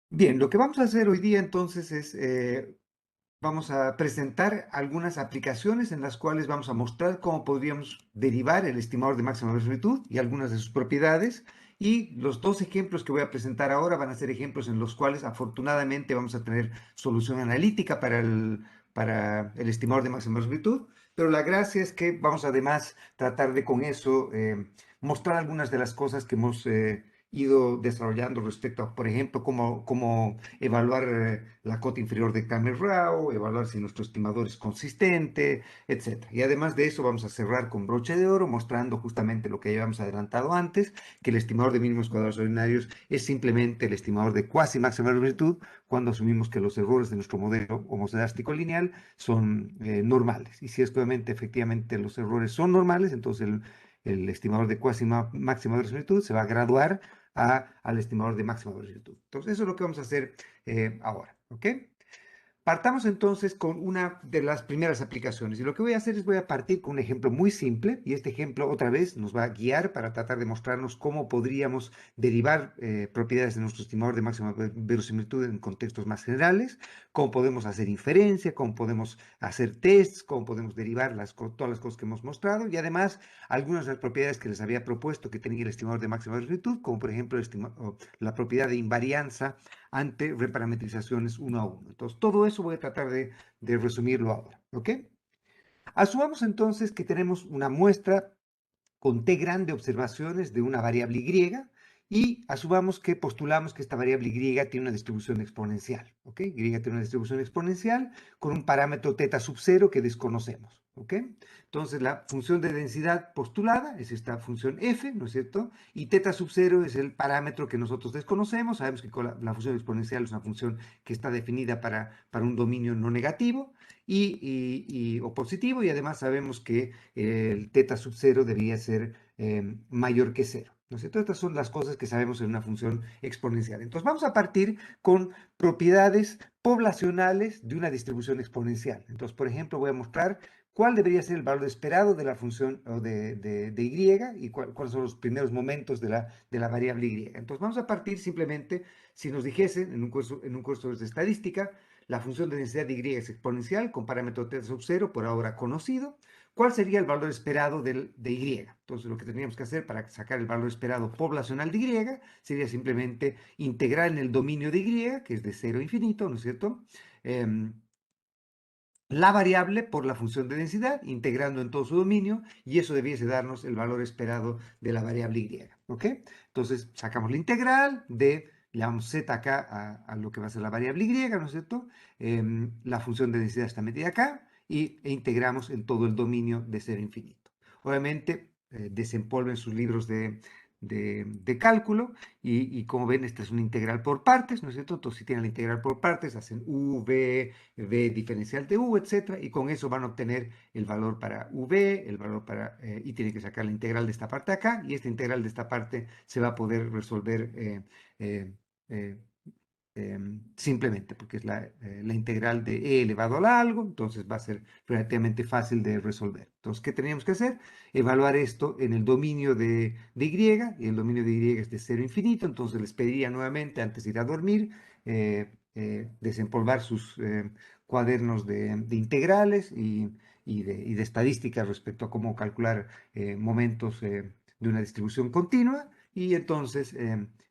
Bien, lo que vamos a hacer hoy día entonces es, vamos a presentar algunas aplicaciones en las cuales vamos a mostrar cómo podríamos derivar el estimador de máxima verosimilitud y algunas de sus propiedades. Y los dos ejemplos que voy a presentar ahora van a ser ejemplos en los cuales afortunadamente vamos a tener solución analítica para el estimador de máxima verosimilitud. Pero la gracia es que vamos además tratar de con eso mostrar algunas de las cosas que hemos ido desarrollando respecto a, por ejemplo, cómo evaluar la cota inferior de Cameron-Rao, evaluar si nuestro estimador es consistente, etcétera. Y además de eso vamos a cerrar con broche de oro mostrando justamente lo que ya habíamos adelantado antes, que el estimador de mínimos cuadrados ordinarios es simplemente el estimador de cuasi máxima verosimilitud cuando asumimos que los errores de nuestro modelo homocedástico lineal son normales. Y si es que obviamente efectivamente los errores son normales, entonces el estimador de cuasi máxima verosimilitud se va a graduar al estimador de máxima verosimilitud. Entonces, eso es lo que vamos a hacer ahora, ¿ok? Partamos entonces con una de las primeras aplicaciones y lo que voy a hacer es voy a partir con un ejemplo muy simple y este ejemplo otra vez nos va a guiar para tratar de mostrarnos cómo podríamos derivar propiedades de nuestro estimador de máxima verosimilitud en contextos más generales, cómo podemos hacer inferencia, cómo podemos hacer tests, cómo podemos derivar todas las cosas que hemos mostrado y además algunas de las propiedades que les había propuesto que tenía el estimador de máxima verosimilitud, como por ejemplo la propiedad de invarianza ante reparametrizaciones uno a uno. Entonces, todo eso voy a tratar de resumirlo ahora, ¿ok? Asumamos entonces que tenemos una muestra con T grande observaciones de una variable Y y asumamos que postulamos que esta variable Y tiene una distribución exponencial, ¿ok? Y tiene una distribución exponencial con un parámetro θ sub 0 que desconocemos, ¿ok? Entonces la función de densidad postulada es esta función f, ¿no es cierto? Y θ sub 0 es el parámetro que nosotros desconocemos, sabemos que la función exponencial es una función que está definida para un dominio no negativo o positivo y además sabemos que el θ sub 0 debería ser mayor que cero. ¿No es cierto? Estas son las cosas que sabemos en una función exponencial. Entonces vamos a partir con propiedades poblacionales de una distribución exponencial. Entonces, por ejemplo, voy a mostrar cuál debería ser el valor esperado de la función de Y y cuáles son los primeros momentos de la variable Y. Entonces vamos a partir simplemente, si nos dijesen en un curso de estadística, la función de densidad de Y es exponencial con parámetro θ sub 0 por ahora conocido. ¿Cuál sería el valor esperado de Y? Entonces, lo que tendríamos que hacer para sacar el valor esperado poblacional de Y sería simplemente integrar en el dominio de Y, que es de 0 a infinito, ¿no es cierto? La variable por la función de densidad, integrando en todo su dominio, y eso debiese darnos el valor esperado de la variable Y, ¿ok? Entonces, sacamos la integral le damos z acá a lo que va a ser la variable Y, ¿no es cierto? La función de densidad está metida acá, e integramos en todo el dominio de 0 a infinito. Obviamente, desempolven sus libros de cálculo y como ven, esta es una integral por partes, ¿no es cierto? Entonces, si tienen la integral por partes, hacen v diferencial de u, etcétera, y con eso van a obtener el valor para v, el valor y tienen que sacar la integral de esta parte acá, y esta integral de esta parte se va a poder resolver eh, eh, simplemente porque es la integral de e elevado a algo, entonces va a ser relativamente fácil de resolver. Entonces, ¿qué teníamos que hacer? Evaluar esto en el dominio de Y, y el dominio de Y es de 0 a infinito, entonces les pediría nuevamente, antes de ir a dormir, desempolvar sus cuadernos de integrales y de estadísticas respecto a cómo calcular momentos de una distribución continua, y entonces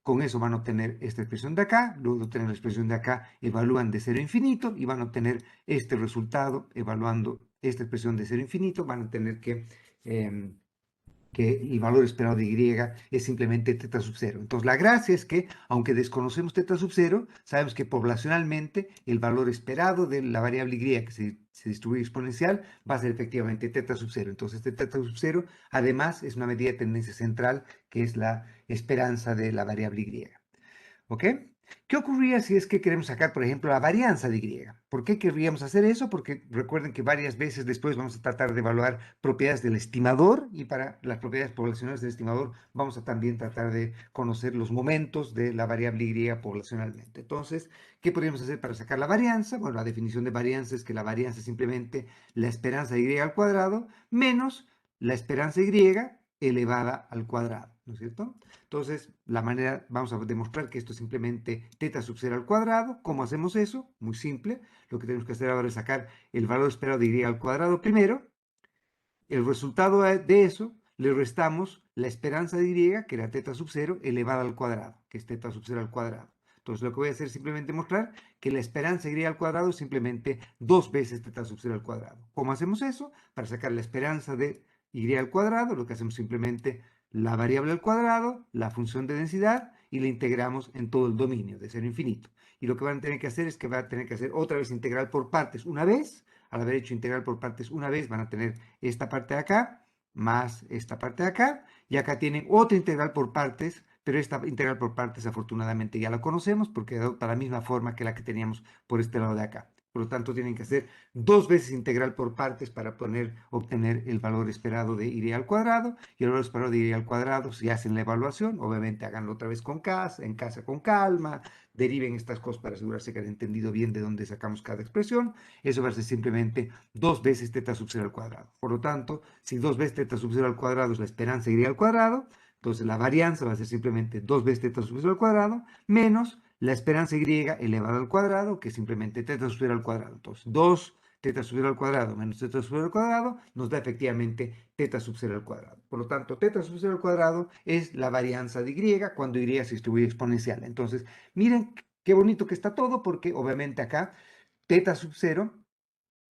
con eso van a obtener esta expresión de acá, luego de obtener la expresión de acá, evalúan de 0 a infinito y van a obtener este resultado, evaluando esta expresión de 0 a infinito, van a tener que el valor esperado de Y es simplemente θ sub 0. Entonces, la gracia es que, aunque desconocemos θ sub 0, sabemos que poblacionalmente el valor esperado de la variable Y que se distribuye exponencial va a ser efectivamente θ sub 0. Entonces, este θ sub 0, además, es una medida de tendencia central, que es la esperanza de la variable Y. ¿Ok? ¿Qué ocurría si es que queremos sacar, por ejemplo, la varianza de Y? ¿Por qué querríamos hacer eso? Porque recuerden que varias veces después vamos a tratar de evaluar propiedades del estimador y para las propiedades poblacionales del estimador vamos a también tratar de conocer los momentos de la variable Y poblacionalmente. Entonces, ¿qué podríamos hacer para sacar la varianza? Bueno, la definición de varianza es que la varianza es simplemente la esperanza de Y al cuadrado menos la esperanza Y elevada al cuadrado. ¿no es cierto? Entonces, vamos a demostrar que esto es simplemente teta sub 0 al cuadrado. ¿Cómo hacemos eso? Muy simple. Lo que tenemos que hacer ahora es sacar el valor esperado de y al cuadrado primero. El resultado de eso le restamos la esperanza de y, que era teta sub 0, elevada al cuadrado, que es teta sub 0 al cuadrado. Entonces lo que voy a hacer es simplemente mostrar que la esperanza de y al cuadrado es simplemente 2 veces teta sub 0 al cuadrado. ¿Cómo hacemos eso? Para sacar la esperanza de y al cuadrado, lo que hacemos simplemente la variable al cuadrado, la función de densidad, y la integramos en todo el dominio de 0 a infinito. Y lo que van a tener que hacer es que van a tener que hacer otra vez integral por partes una vez. Al haber hecho integral por partes una vez, van a tener esta parte de acá, más esta parte de acá, y acá tienen otra integral por partes, pero esta integral por partes afortunadamente ya la conocemos porque adopta la misma forma que la que teníamos por este lado de acá. Por lo tanto, tienen que hacer 2 veces integral por partes para obtener el valor esperado de y al cuadrado. Y el valor esperado de y al cuadrado, si hacen la evaluación, obviamente háganlo otra vez en casa con calma, deriven estas cosas para asegurarse que han entendido bien de dónde sacamos cada expresión. Eso va a ser simplemente 2 veces teta sub 0 al cuadrado. Por lo tanto, si 2 veces teta sub 0 al cuadrado es la esperanza y al cuadrado, entonces la varianza va a ser simplemente 2 veces teta sub 0 al cuadrado menos la esperanza y elevada al cuadrado, que es simplemente teta sub 0 al cuadrado. Entonces, 2 teta sub 0 al cuadrado menos teta sub 0 al cuadrado nos da efectivamente teta sub 0 al cuadrado. Por lo tanto, teta sub 0 al cuadrado es la varianza de y cuando y se distribuye exponencial. Entonces, miren qué bonito que está todo, porque obviamente acá teta sub 0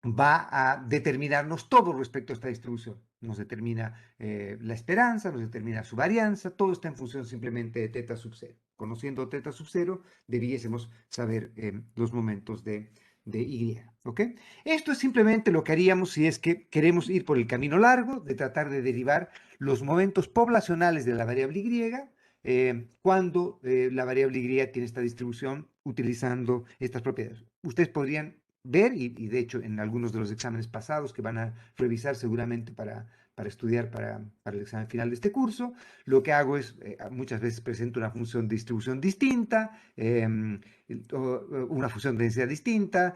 va a determinarnos todo respecto a esta distribución. Nos determina la esperanza, nos determina su varianza, todo está en función simplemente de teta sub 0. Conociendo teta sub 0, debiésemos saber los momentos de y. ¿Ok? Esto es simplemente lo que haríamos si es que queremos ir por el camino largo de tratar de derivar los momentos poblacionales de la variable y cuando la variable y tiene esta distribución utilizando estas propiedades. Ustedes podrían ver, y de hecho en algunos de los exámenes pasados que van a revisar seguramente para estudiar para el examen final de este curso, lo que hago es, muchas veces presento una función de distribución distinta, una función de densidad distinta,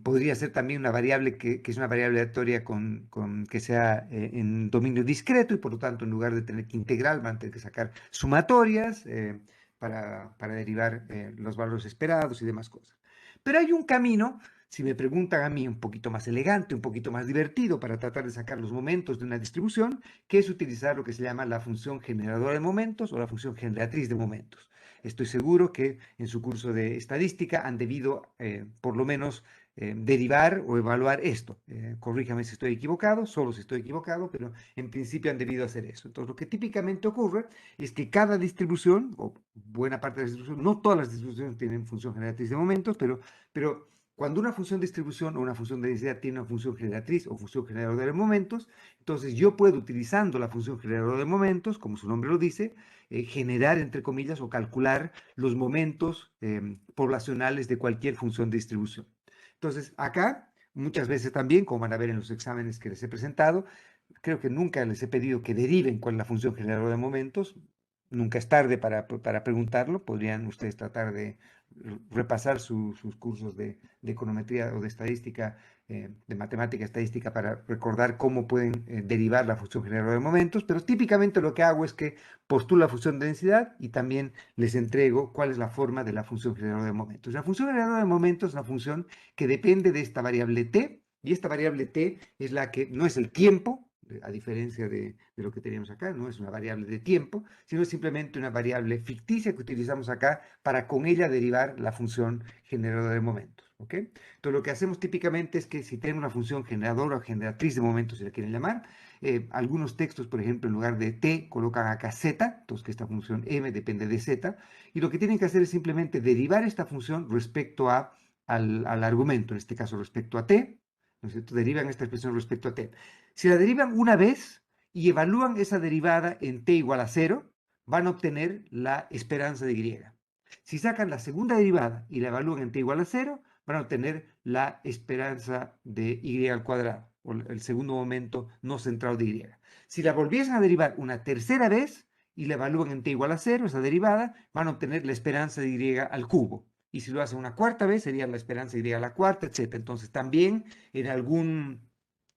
podría ser también una variable que es una variable aleatoria que sea en dominio discreto y por lo tanto en lugar de tener que integrar van a tener que sacar sumatorias para derivar los valores esperados y demás cosas. Pero hay un camino, si me preguntan a mí, un poquito más elegante, un poquito más divertido para tratar de sacar los momentos de una distribución, que es utilizar lo que se llama la función generadora de momentos o la función generatriz de momentos. Estoy seguro que en su curso de estadística han debido, por lo menos, derivar o evaluar esto. Corríjame si estoy equivocado, solo si estoy equivocado, pero en principio han debido hacer eso. Entonces, lo que típicamente ocurre es que cada distribución, o buena parte de la distribución, no todas las distribuciones tienen función generatriz de momentos, pero cuando una función de distribución o una función de densidad tiene una función generatriz o función generadora de momentos, entonces yo puedo, utilizando la función generadora de momentos, como su nombre lo dice, generar, entre comillas, o calcular los momentos poblacionales de cualquier función de distribución. Entonces, acá, muchas veces también, como van a ver en los exámenes que les he presentado, creo que nunca les he pedido que deriven cuál es la función generadora de momentos. Nunca es tarde para preguntarlo. Podrían ustedes tratar de repasar sus cursos de econometría o de estadística, de matemática estadística, para recordar cómo pueden derivar la función generadora de momentos. Pero típicamente lo que hago es que postulo la función de densidad y también les entrego cuál es la forma de la función generadora de momentos. La función generadora de momentos es una función que depende de esta variable t, y esta variable t es la que no es el tiempo, a diferencia de lo que teníamos acá, no es una variable de tiempo, sino simplemente una variable ficticia que utilizamos acá para con ella derivar la función generadora de momentos. ¿Ok? Entonces lo que hacemos típicamente es que si tenemos una función generadora o generatriz de momentos, si la quieren llamar, algunos textos, por ejemplo, en lugar de t, colocan acá z, entonces que esta función m depende de z, y lo que tienen que hacer es simplemente derivar esta función respecto al argumento, en este caso respecto a t, ¿no es cierto? Derivan esta expresión respecto a t. Si la derivan una vez y evalúan esa derivada en t igual a 0, van a obtener la esperanza de y. Si sacan la segunda derivada y la evalúan en t igual a 0, van a obtener la esperanza de y al cuadrado, o el segundo momento no centrado de y. Si la volviesen a derivar una tercera vez y la evalúan en t igual a 0, esa derivada, van a obtener la esperanza de y al cubo. Y si lo hacen una cuarta vez, sería la esperanza de y a la cuarta, etc. Entonces también en algún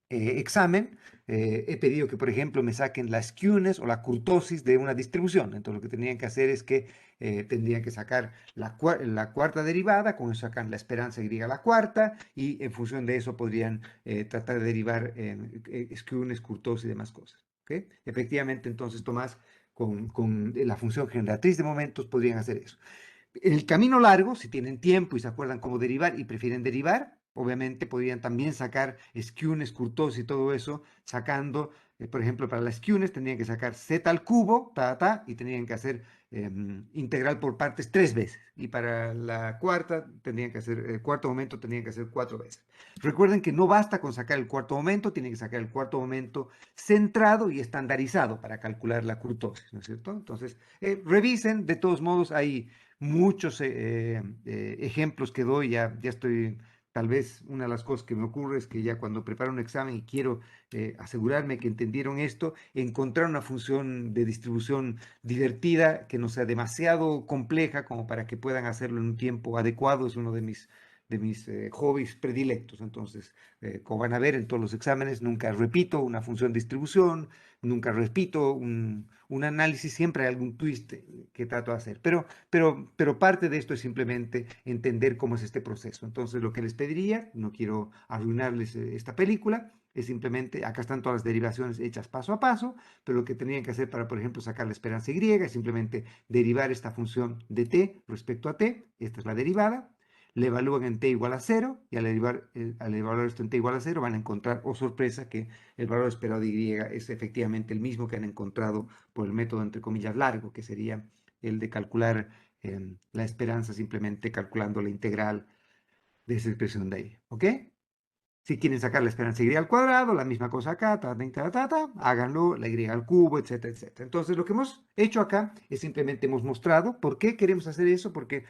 examen, he pedido que, por ejemplo, me saquen la skewness o la kurtosis de una distribución. Entonces, lo que tendrían que hacer es que tendrían que sacar la cuarta derivada, con eso sacan la esperanza y a la cuarta, y en función de eso podrían tratar de derivar skewness, kurtosis y demás cosas. ¿Ok? Efectivamente, entonces, Tomás, con la función generatriz de momentos, podrían hacer eso. En el camino largo, si tienen tiempo y se acuerdan cómo derivar y prefieren derivar, obviamente podrían también sacar skewness, kurtosis y todo eso, sacando, por ejemplo, para la skewness tendrían que sacar z al cubo, y tendrían que hacer integral por partes 3 veces. Y para la cuarta, tendrían que hacer, el cuarto momento tendrían que hacer 4 veces. Recuerden que no basta con sacar el cuarto momento, tienen que sacar el cuarto momento centrado y estandarizado para calcular la kurtosis, ¿no es cierto? Entonces, revisen, de todos modos, hay muchos ejemplos que doy, ya estoy, tal vez una de las cosas que me ocurre es que ya cuando preparo un examen y quiero asegurarme que entendieron esto, encontrar una función de distribución divertida que no sea demasiado compleja como para que puedan hacerlo en un tiempo adecuado es uno de mis hobbies predilectos. Entonces, como van a ver en todos los exámenes, nunca repito una función de distribución, nunca repito un análisis, siempre hay algún twist que trato de hacer. Pero parte de esto es simplemente entender cómo es este proceso. Entonces, lo que les pediría, no quiero arruinarles esta película, es simplemente, acá están todas las derivaciones hechas paso a paso, pero lo que tendrían que hacer para, por ejemplo, sacar la esperanza y es simplemente derivar esta función de t respecto a t, esta es la derivada, le evalúan en t igual a 0 y al evaluar esto en t igual a 0 van a encontrar, oh sorpresa, que el valor esperado de y es efectivamente el mismo que han encontrado por el método entre comillas largo, que sería el de calcular la esperanza simplemente calculando la integral de esa expresión de ahí. ¿Ok? Si quieren sacar la esperanza y al cuadrado, la misma cosa acá, háganlo, la y al cubo, etcétera, etcétera. Entonces, lo que hemos hecho acá es simplemente hemos mostrado por qué queremos hacer eso, porque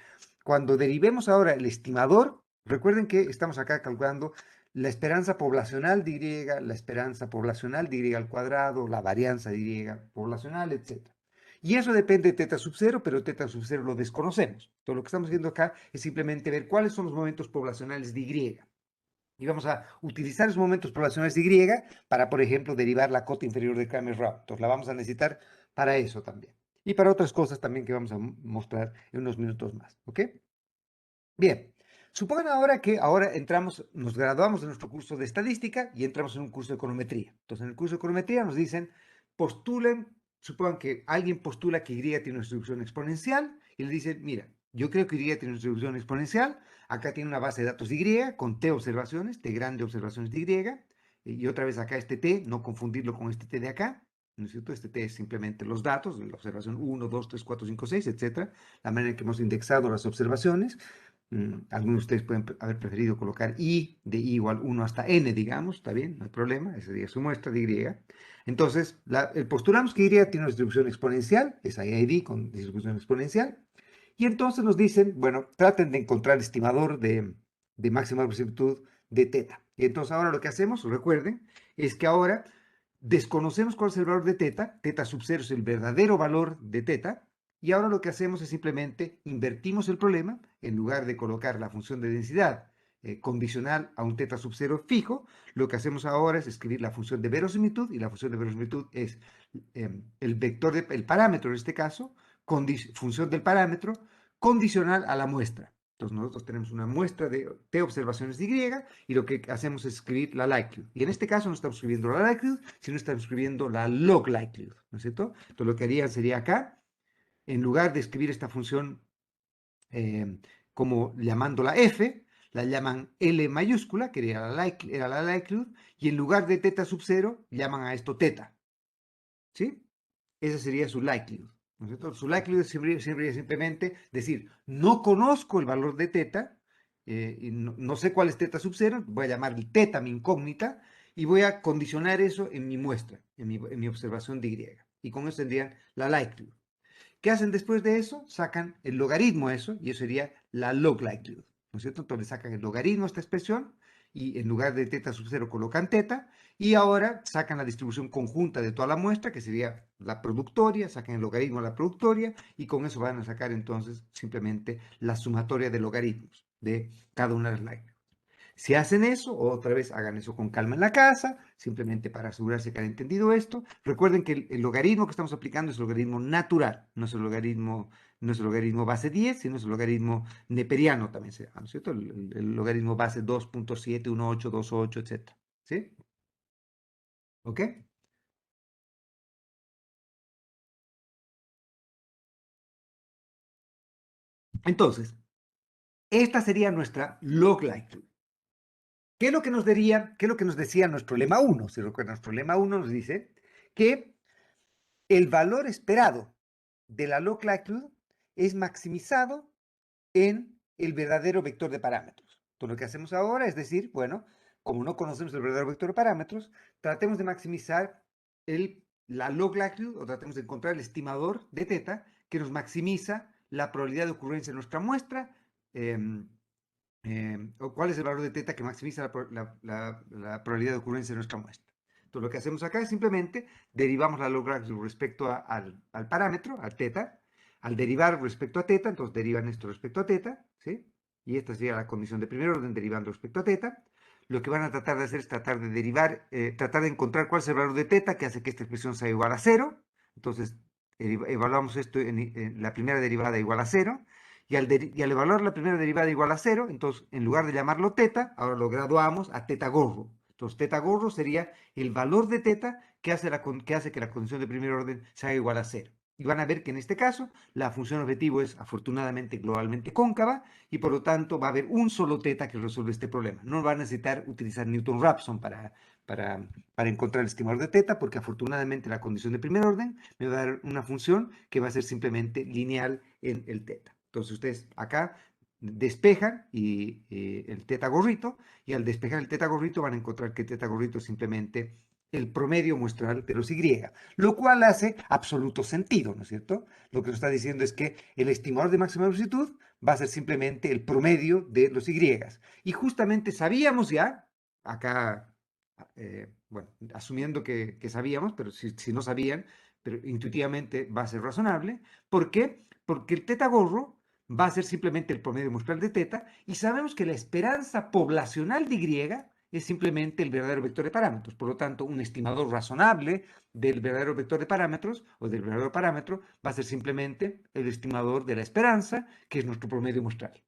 cuando derivemos ahora el estimador, recuerden que estamos acá calculando la esperanza poblacional de Y, la esperanza poblacional de Y al cuadrado, la varianza de Y poblacional, etcétera. Y eso depende de teta sub 0, pero teta sub 0 lo desconocemos. Entonces, lo que estamos viendo acá es simplemente ver cuáles son los momentos poblacionales de Y. Y vamos a utilizar esos momentos poblacionales de Y para, por ejemplo, derivar la cota inferior de Cramer-Rao. Entonces la vamos a necesitar para eso también. Y para otras cosas también que vamos a mostrar en unos minutos más. ¿Ok? Bien. Supongan ahora que ahora entramos, nos graduamos de nuestro curso de estadística y entramos en un curso de econometría. Entonces, en el curso de econometría nos dicen, postulen, supongan que alguien postula que Y tiene una distribución exponencial y le dicen, mira, yo creo que Y tiene una distribución exponencial, acá tiene una base de datos de Y con T observaciones, T grande observaciones de y otra vez acá este T, no confundirlo con este T de acá, ¿no es cierto? Este T es simplemente los datos, la observación 1, 2, 3, 4, 5, 6, etcétera, la manera en que hemos indexado las observaciones. Algunos de ustedes pueden haber preferido colocar I de I igual 1 hasta N, digamos, está bien, no hay problema, esa sería su muestra de Y. Entonces, postulamos que Y tiene una distribución exponencial, es IID con distribución exponencial, y entonces nos dicen, bueno, traten de encontrar el estimador de máxima verosimilitud de teta. Y entonces ahora lo que hacemos, recuerden, es que ahora desconocemos cuál es el valor de teta, teta sub 0 es el verdadero valor de teta, y ahora lo que hacemos es simplemente invertimos el problema, en lugar de colocar la función de densidad condicional a un teta sub 0 fijo, lo que hacemos ahora es escribir la función de verosimilitud, y la función de verosimilitud es el vector, el parámetro en este caso, función del parámetro, condicional a la muestra. Entonces nosotros tenemos una muestra de T observaciones de Y y lo que hacemos es escribir la likelihood. Y en este caso no estamos escribiendo la likelihood, sino estamos escribiendo la log likelihood, ¿no es cierto? Entonces lo que harían sería acá, en lugar de escribir esta función como llamándola F, la llaman L mayúscula, que era la likelihood, y en lugar de teta sub 0, llaman a esto teta. ¿Sí? Esa sería su likelihood. ¿No es cierto? Su likelihood sería simplemente decir, no conozco el valor de teta, y no sé cuál es teta sub 0, voy a llamar teta mi incógnita, y voy a condicionar eso en mi muestra, en mi observación de Y. Y con eso tendrían la likelihood. ¿Qué hacen después de eso? Sacan el logaritmo a eso, y eso sería la log likelihood, ¿no es cierto? Entonces sacan el logaritmo a esta expresión, y en lugar de teta sub 0 colocan teta, y ahora sacan la distribución conjunta de toda la muestra, que sería la productoria, sacan el logaritmo a la productoria, y con eso van a sacar entonces simplemente la sumatoria de logaritmos de cada una de las likelihoods. Si hacen eso, otra vez hagan eso con calma en la casa, simplemente para asegurarse que han entendido esto. Recuerden que el logaritmo que estamos aplicando es el logaritmo natural, no es el logaritmo base 10, sino es el logaritmo neperiano también se llama, ¿no es cierto? El logaritmo base 2.71828, etc. ¿Sí? ¿Ok? Entonces, esta sería nuestra log likelihood. ¿Qué es lo que nos qué es lo que nos decía nuestro lema 1? Si recuerdan, nuestro lema 1 nos dice que el valor esperado de la log likelihood es maximizado en el verdadero vector de parámetros. Entonces, lo que hacemos ahora es decir, bueno, como no conocemos el verdadero vector de parámetros, tratemos de maximizar la log likelihood, o tratemos de encontrar el estimador de teta que nos maximiza la probabilidad de ocurrencia de nuestra muestra, o cuál es el valor de teta que maximiza la probabilidad de ocurrencia de nuestra muestra. Entonces, lo que hacemos acá es simplemente derivamos la log likelihood respecto al parámetro, al teta. Al derivar respecto a teta, entonces derivan esto respecto a teta, ¿sí? Y esta sería la condición de primer orden derivando respecto a teta. Lo que van a tratar de hacer es tratar de derivar, tratar de encontrar cuál es el valor de teta que hace que esta expresión sea igual a 0. Entonces, evaluamos esto en la primera derivada igual a 0. Y al evaluar la primera derivada igual a 0, entonces en lugar de llamarlo teta, ahora lo graduamos a teta gorro. Entonces teta gorro sería el valor de teta que hace que la condición de primer orden sea igual a 0. Y van a ver que en este caso la función objetivo es afortunadamente globalmente cóncava y por lo tanto va a haber un solo teta que resuelve este problema. No va a necesitar utilizar Newton-Raphson para, para encontrar el estimador de teta porque afortunadamente la condición de primer orden me va a dar una función que va a ser simplemente lineal en el teta. Entonces ustedes acá despejan el teta gorrito y al despejar el teta gorrito van a encontrar que el teta gorrito es simplemente el promedio muestral de los Y, lo cual hace absoluto sentido, ¿no es cierto? Lo que nos está diciendo es que el estimador de máxima velocidad va a ser simplemente el promedio de los Y. Y justamente sabíamos ya, acá, bueno, asumiendo que sabíamos, pero si no sabían, pero intuitivamente va a ser razonable. ¿Por qué? Porque el teta gorro va a ser simplemente el promedio muestral de teta y sabemos que la esperanza poblacional de Y es simplemente el verdadero vector de parámetros. Por lo tanto, un estimador razonable del verdadero vector de parámetros o del verdadero parámetro va a ser simplemente el estimador de la esperanza, que es nuestro promedio muestral.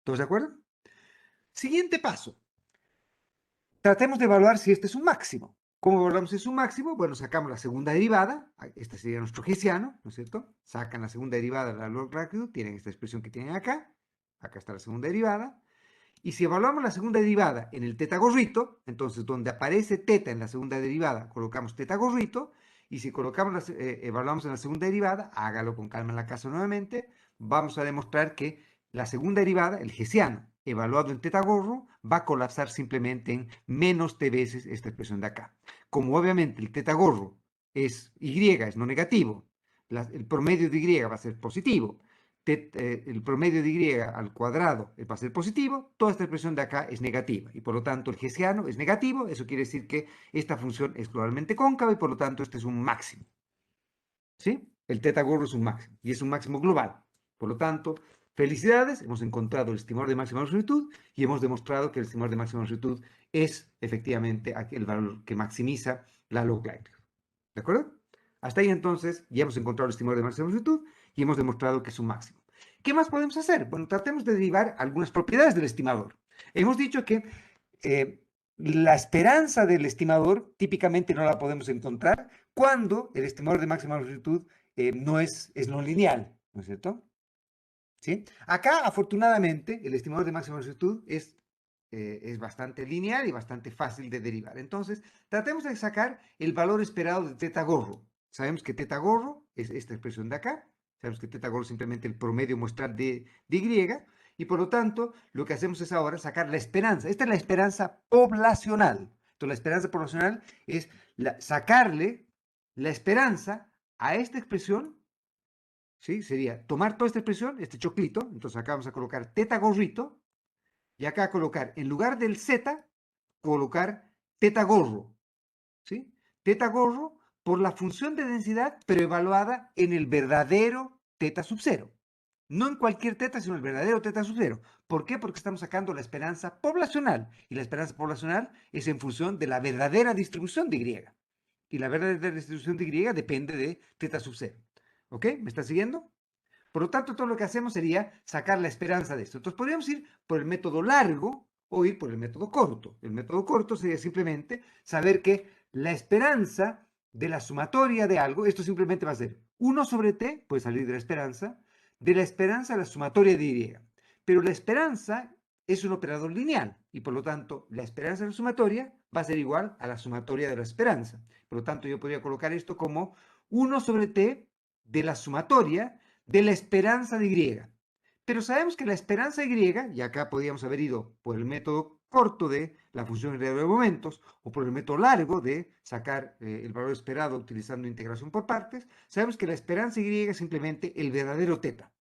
¿Todos de acuerdo? Siguiente paso. Tratemos de evaluar si este es un máximo. ¿Cómo evaluamos si es un máximo? Bueno, sacamos la segunda derivada, este sería nuestro hessiano, ¿no es cierto? Sacan la segunda derivada de la log likelihood, tienen esta expresión que tienen acá está la segunda derivada, y si evaluamos la segunda derivada en el teta gorrito, entonces donde aparece teta en la segunda derivada, colocamos teta gorrito, y si evaluamos en la segunda derivada, hágalo con calma en la casa nuevamente, vamos a demostrar que la segunda derivada, el hessiano, evaluado en teta gorro, va a colapsar simplemente en menos t veces esta expresión de acá. Como obviamente el teta gorro es y, es no negativo, el promedio de y va a ser positivo, el promedio de y al cuadrado va a ser positivo, toda esta expresión de acá es negativa y por lo tanto el hessiano es negativo, eso quiere decir que esta función es globalmente cóncava y por lo tanto este es un máximo. ¿Sí? El teta gorro es un máximo y es un máximo global. Por lo tanto, felicidades, hemos encontrado el estimador de máxima longitud y hemos demostrado que el estimador de máxima longitud es efectivamente el valor que maximiza la log likelihood. ¿De acuerdo? Hasta ahí entonces ya hemos encontrado el estimador de máxima longitud y hemos demostrado que es un máximo. ¿Qué más podemos hacer? Bueno, tratemos de derivar algunas propiedades del estimador. Hemos dicho que la esperanza del estimador típicamente no la podemos encontrar cuando el estimador de máxima longitud es no lineal, ¿no es cierto? ¿Sí? Acá, afortunadamente, el estimador de máxima longitud es bastante lineal y bastante fácil de derivar. Entonces, tratemos de sacar el valor esperado de teta gorro. Sabemos que teta gorro es esta expresión de acá. Sabemos que teta gorro es simplemente el promedio muestral de Y. Y por lo tanto, lo que hacemos es ahora sacar la esperanza. Esta es la esperanza poblacional. Entonces, la esperanza poblacional es sacarle la esperanza a esta expresión. ¿Sí? Sería tomar toda esta expresión, este choclito. Entonces, acá vamos a colocar teta gorrito. Y acá colocar, en lugar del z, colocar teta gorro. ¿Sí? Teta gorro por la función de densidad, pero evaluada en el verdadero teta sub 0. No en cualquier teta, sino el verdadero teta sub 0. ¿Por qué? Porque estamos sacando la esperanza poblacional. Y la esperanza poblacional es en función de la verdadera distribución de Y. Y la verdadera distribución de Y depende de teta sub 0. ¿Ok? ¿Me está siguiendo? Por lo tanto, todo lo que hacemos sería sacar la esperanza de esto. Entonces, podríamos ir por el método largo o ir por el método corto. El método corto sería simplemente saber que la esperanza de la sumatoria de algo, esto simplemente va a ser 1 sobre t, puede salir de la esperanza a la sumatoria de y. Pero la esperanza es un operador lineal y por lo tanto la esperanza de la sumatoria va a ser igual a la sumatoria de la esperanza. Por lo tanto, yo podría colocar esto como 1 sobre t de la sumatoria de la esperanza de Y. Pero sabemos que la esperanza Y, y acá podríamos haber ido por el método corto de la función de momentos o por el método largo de sacar el valor esperado utilizando integración por partes, sabemos que la esperanza Y es simplemente el verdadero teta.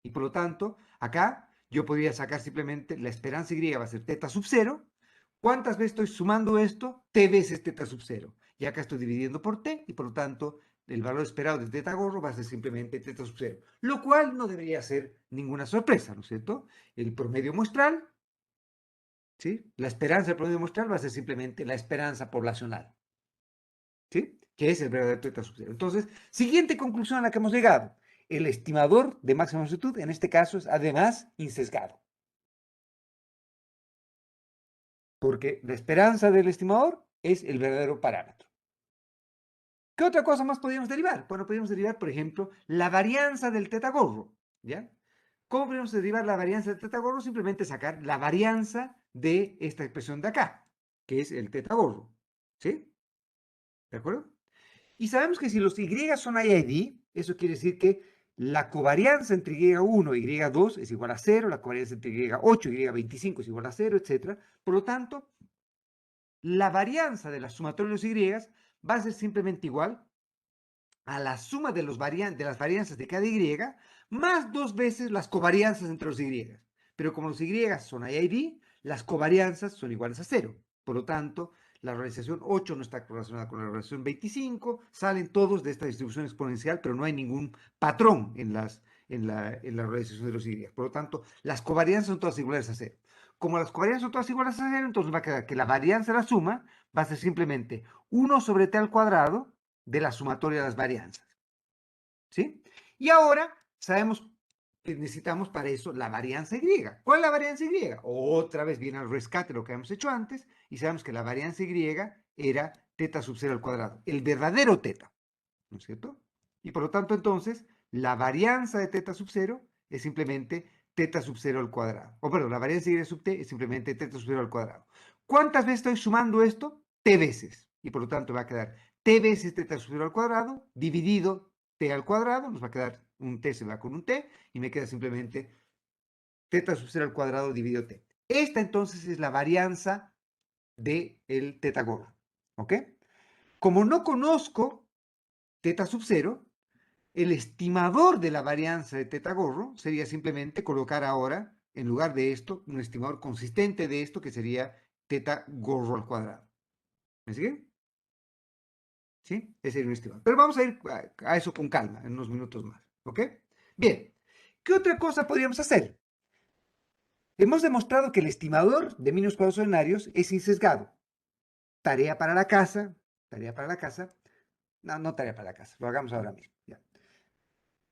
Y por lo tanto, acá yo podría sacar simplemente la esperanza Y va a ser teta sub 0. ¿Cuántas veces estoy sumando esto? T veces teta sub 0. Y acá estoy dividiendo por t y por lo tanto el valor esperado de teta gorro va a ser simplemente teta sub 0. Lo cual no debería ser ninguna sorpresa, ¿no es cierto? El promedio muestral, ¿sí? La esperanza del promedio muestral va a ser simplemente la esperanza poblacional, ¿sí? Que es el verdadero teta sub 0. Entonces, siguiente conclusión a la que hemos llegado. El estimador de máxima longitud, en este caso, es además insesgado. Porque la esperanza del estimador es el verdadero parámetro. ¿Qué otra cosa más podríamos derivar? Bueno, podríamos derivar, por ejemplo, la varianza del teta gorro, ¿ya? ¿Cómo podríamos derivar la varianza del teta gorro? Simplemente sacar la varianza de esta expresión de acá, que es el teta gorro, ¿sí? ¿De acuerdo? Y sabemos que si los Y son IID, eso quiere decir que la covarianza entre Y1 y Y2 es igual a 0, la covarianza entre Y8 y Y25 es igual a 0, etc. Por lo tanto, la varianza de la sumatoria de los Y va a ser simplemente igual a la suma de las varianzas de cada Y más 2 veces las covarianzas entre los Y. Pero como los Y son IID, las covarianzas son iguales a 0. Por lo tanto, la realización 8 no está relacionada con la realización 25, salen todos de esta distribución exponencial, pero no hay ningún patrón en la realización de los Y. Por lo tanto, las covarianzas son todas iguales a 0. Como las covarianzas son todas iguales a 0, entonces va a quedar que la varianza de la suma va a ser simplemente 1 sobre t al cuadrado de la sumatoria de las varianzas. ¿Sí? Y ahora sabemos que necesitamos para eso la varianza Y. ¿Cuál es la varianza Y? Otra vez viene al rescate lo que hemos hecho antes y sabemos que la varianza Y era teta sub 0 al cuadrado, el verdadero teta, ¿no es cierto? Y por lo tanto entonces la varianza de teta sub 0 es simplemente teta sub 0 al cuadrado. O perdón, la varianza Y sub t es simplemente teta sub 0 al cuadrado. ¿Cuántas veces estoy sumando esto? T veces. Y por lo tanto va a quedar t veces teta sub 0 al cuadrado dividido t al cuadrado, nos va a quedar un t se va con un t y me queda simplemente teta sub 0 al cuadrado dividido t. Esta entonces es la varianza del teta gorro, ¿ok? Como no conozco teta sub 0, el estimador de la varianza de teta gorro sería simplemente colocar ahora, en lugar de esto, un estimador consistente de esto que sería teta gorro al cuadrado. ¿Me sigue? ¿Sí? Ese sería un estimador. Pero vamos a ir a eso con calma en unos minutos más. ¿Ok? Bien. ¿Qué otra cosa podríamos hacer? Hemos demostrado que el estimador de mínimos cuadrados ordinarios es insesgado. Tarea para la casa. Tarea para la casa. No, no tarea para la casa. Lo hagamos ahora mismo. Ya.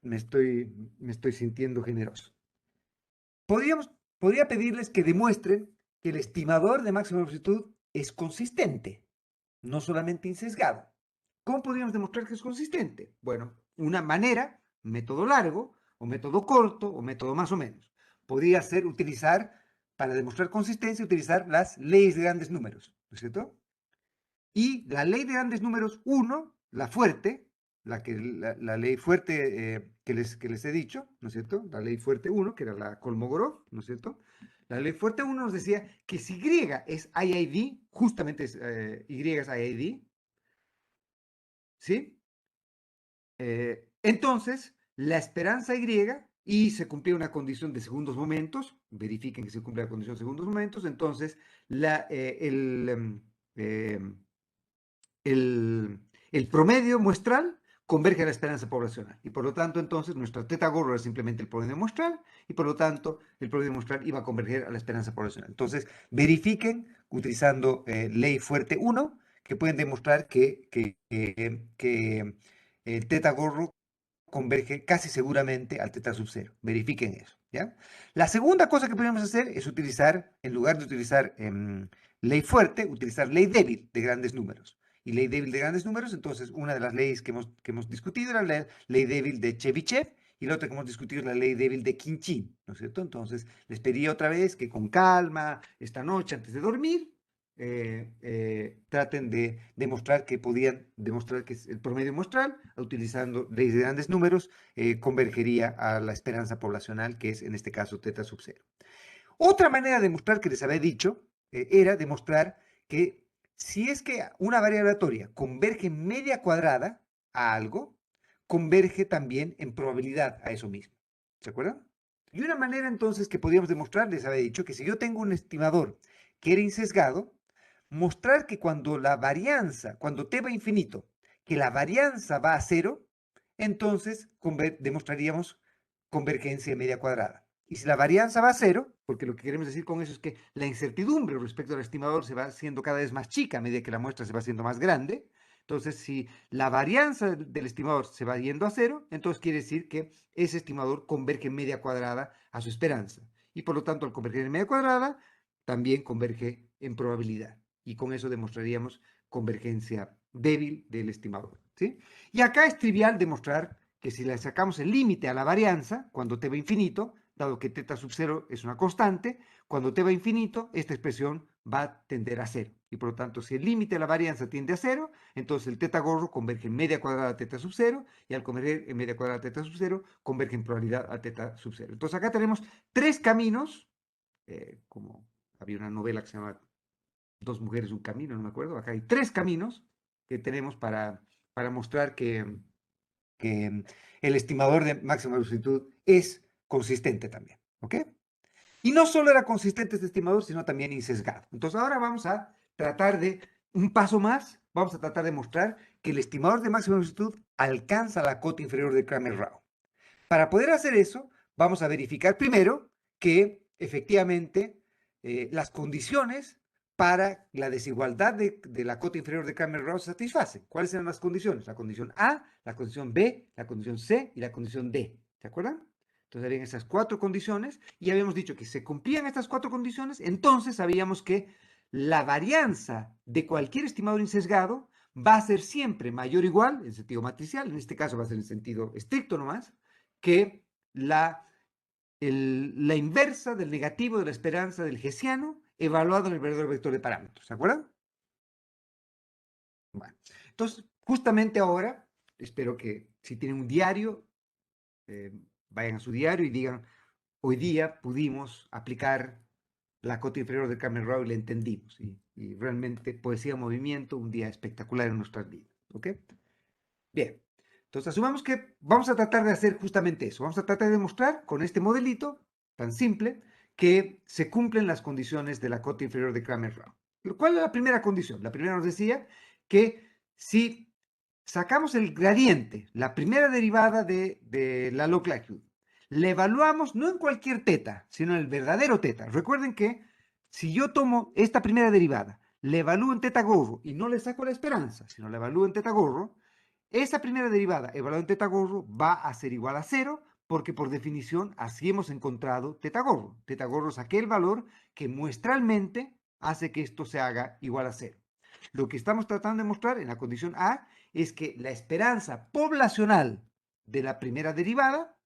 Me estoy sintiendo generoso. Podría pedirles que demuestren que el estimador de máxima longitud es consistente, no solamente insesgado. ¿Cómo podríamos demostrar que es consistente? Bueno, una manera, método largo, o método corto, o método más o menos. Podría ser utilizar, para demostrar consistencia, utilizar las leyes de grandes números, ¿no es cierto? Y la ley de grandes números 1, la fuerte, la ley fuerte que les he dicho, ¿no es cierto? La ley fuerte 1, que era la Kolmogorov, ¿no es cierto? La ley fuerte 1 nos decía que si Y es IID, justamente Y es IID, ¿sí? Entonces, la esperanza y se cumplía una condición de segundos momentos, verifiquen que se cumple la condición de segundos momentos, entonces el promedio muestral converge a la esperanza poblacional. Y por lo tanto, entonces, nuestra teta gorro era simplemente el promedio muestral, y por lo tanto, el promedio muestral iba a converger a la esperanza poblacional. Entonces, verifiquen, utilizando ley fuerte 1, que pueden demostrar que el teta gorro converge casi seguramente al teta sub 0. Verifiquen eso, ¿ya? La segunda cosa que podemos hacer es utilizar, en lugar de utilizar ley fuerte, utilizar ley débil de grandes números. Y ley débil de grandes números, entonces, una de las leyes que hemos discutido era la ley débil de Chebyshev, y la otra que hemos discutido es la ley débil de Khinchin, ¿no es cierto? Entonces, les pedí otra vez que con calma, esta noche, antes de dormir, traten de demostrar que podían demostrar que el promedio muestral, utilizando leyes de grandes números, convergería a la esperanza poblacional, que es en este caso teta sub 0. Otra manera de demostrar que les había dicho era demostrar que si es que una variable aleatoria converge en media cuadrada a algo, converge también en probabilidad a eso mismo. ¿Se acuerdan? Y una manera entonces que podíamos demostrar, les había dicho que si yo tengo un estimador que era insesgado, mostrar que cuando la varianza, cuando t va a infinito, que la varianza va a 0, entonces demostraríamos convergencia media cuadrada. Y si la varianza va a 0, porque lo que queremos decir con eso es que la incertidumbre respecto al estimador se va haciendo cada vez más chica a medida que la muestra se va haciendo más grande. Entonces, si la varianza del estimador se va yendo a 0, entonces quiere decir que ese estimador converge en media cuadrada a su esperanza. Y por lo tanto, al converger en media cuadrada, también converge en probabilidad. Y con eso demostraríamos convergencia débil del estimador, ¿sí? Y acá es trivial demostrar que si le sacamos el límite a la varianza, cuando t va a infinito, dado que teta sub 0 es una constante, cuando t va a infinito, esta expresión va a tender a 0. Y por lo tanto, si el límite de la varianza tiende a 0, entonces el teta gorro converge en media cuadrada a teta sub 0, y al converger en media cuadrada a teta sub 0, converge en probabilidad a teta sub 0. Entonces acá tenemos tres caminos, como había una novela que se llama Dos mujeres, un camino, no me acuerdo. Acá hay tres caminos que tenemos para mostrar que el estimador de máxima velocidad es consistente también, ¿ok? Y no solo era consistente este estimador, sino también insesgado. Entonces ahora vamos a tratar de, un paso más, vamos a tratar de mostrar que el estimador de máxima velocidad alcanza la cota inferior de Cramer-Rao. Para poder hacer eso, vamos a verificar primero que efectivamente las condiciones para la desigualdad de la cota inferior de Cramer-Rao se satisfacen. ¿Cuáles eran las condiciones? La condición A, la condición B, la condición C y la condición D. ¿Se acuerdan? Entonces habían esas cuatro condiciones y habíamos dicho que se cumplían estas cuatro condiciones, entonces sabíamos que la varianza de cualquier estimador insesgado va a ser siempre mayor o igual, en sentido matricial, en este caso va a ser en sentido estricto nomás, que la inversa del negativo de la esperanza del hessiano evaluado en el verdadero vector de parámetros. ¿Se acuerdan? Bueno, entonces, justamente ahora, espero que si tienen un diario, vayan a su diario y digan, hoy día pudimos aplicar la cota inferior de Cramer-Rao y la entendimos. Y realmente, poesía en movimiento, un día espectacular en nuestras vidas. ¿Ok? Bien. Entonces, asumamos que vamos a tratar de hacer justamente eso. Vamos a tratar de demostrar con este modelito tan simple que se cumplen las condiciones de la cota inferior de Cramer-Rao. ¿Cuál es la primera condición? La primera nos decía que si sacamos el gradiente, la primera derivada de la log likelihood, le evaluamos no en cualquier teta, sino en el verdadero teta. Recuerden que si yo tomo esta primera derivada, le evalúo en teta gorro y no le saco la esperanza, sino le evalúo en teta gorro, esa primera derivada evaluada en teta gorro va a ser igual a 0 porque por definición así hemos encontrado teta gorro. Teta gorro es aquel valor que muestralmente hace que esto se haga igual a 0. Lo que estamos tratando de mostrar en la condición A es que la esperanza poblacional de la primera derivada,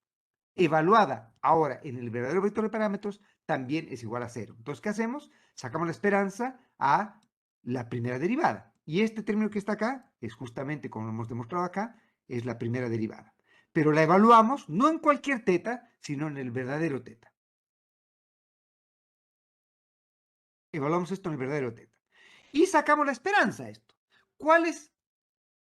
evaluada ahora en el verdadero vector de parámetros, también es igual a 0. Entonces, ¿qué hacemos? Sacamos la esperanza a la primera derivada. Y este término que está acá es justamente, como hemos demostrado acá, es la primera derivada. Pero la evaluamos no en cualquier teta, sino en el verdadero teta. Evaluamos esto en el verdadero teta. Y sacamos la esperanza a esto. ¿Cuál es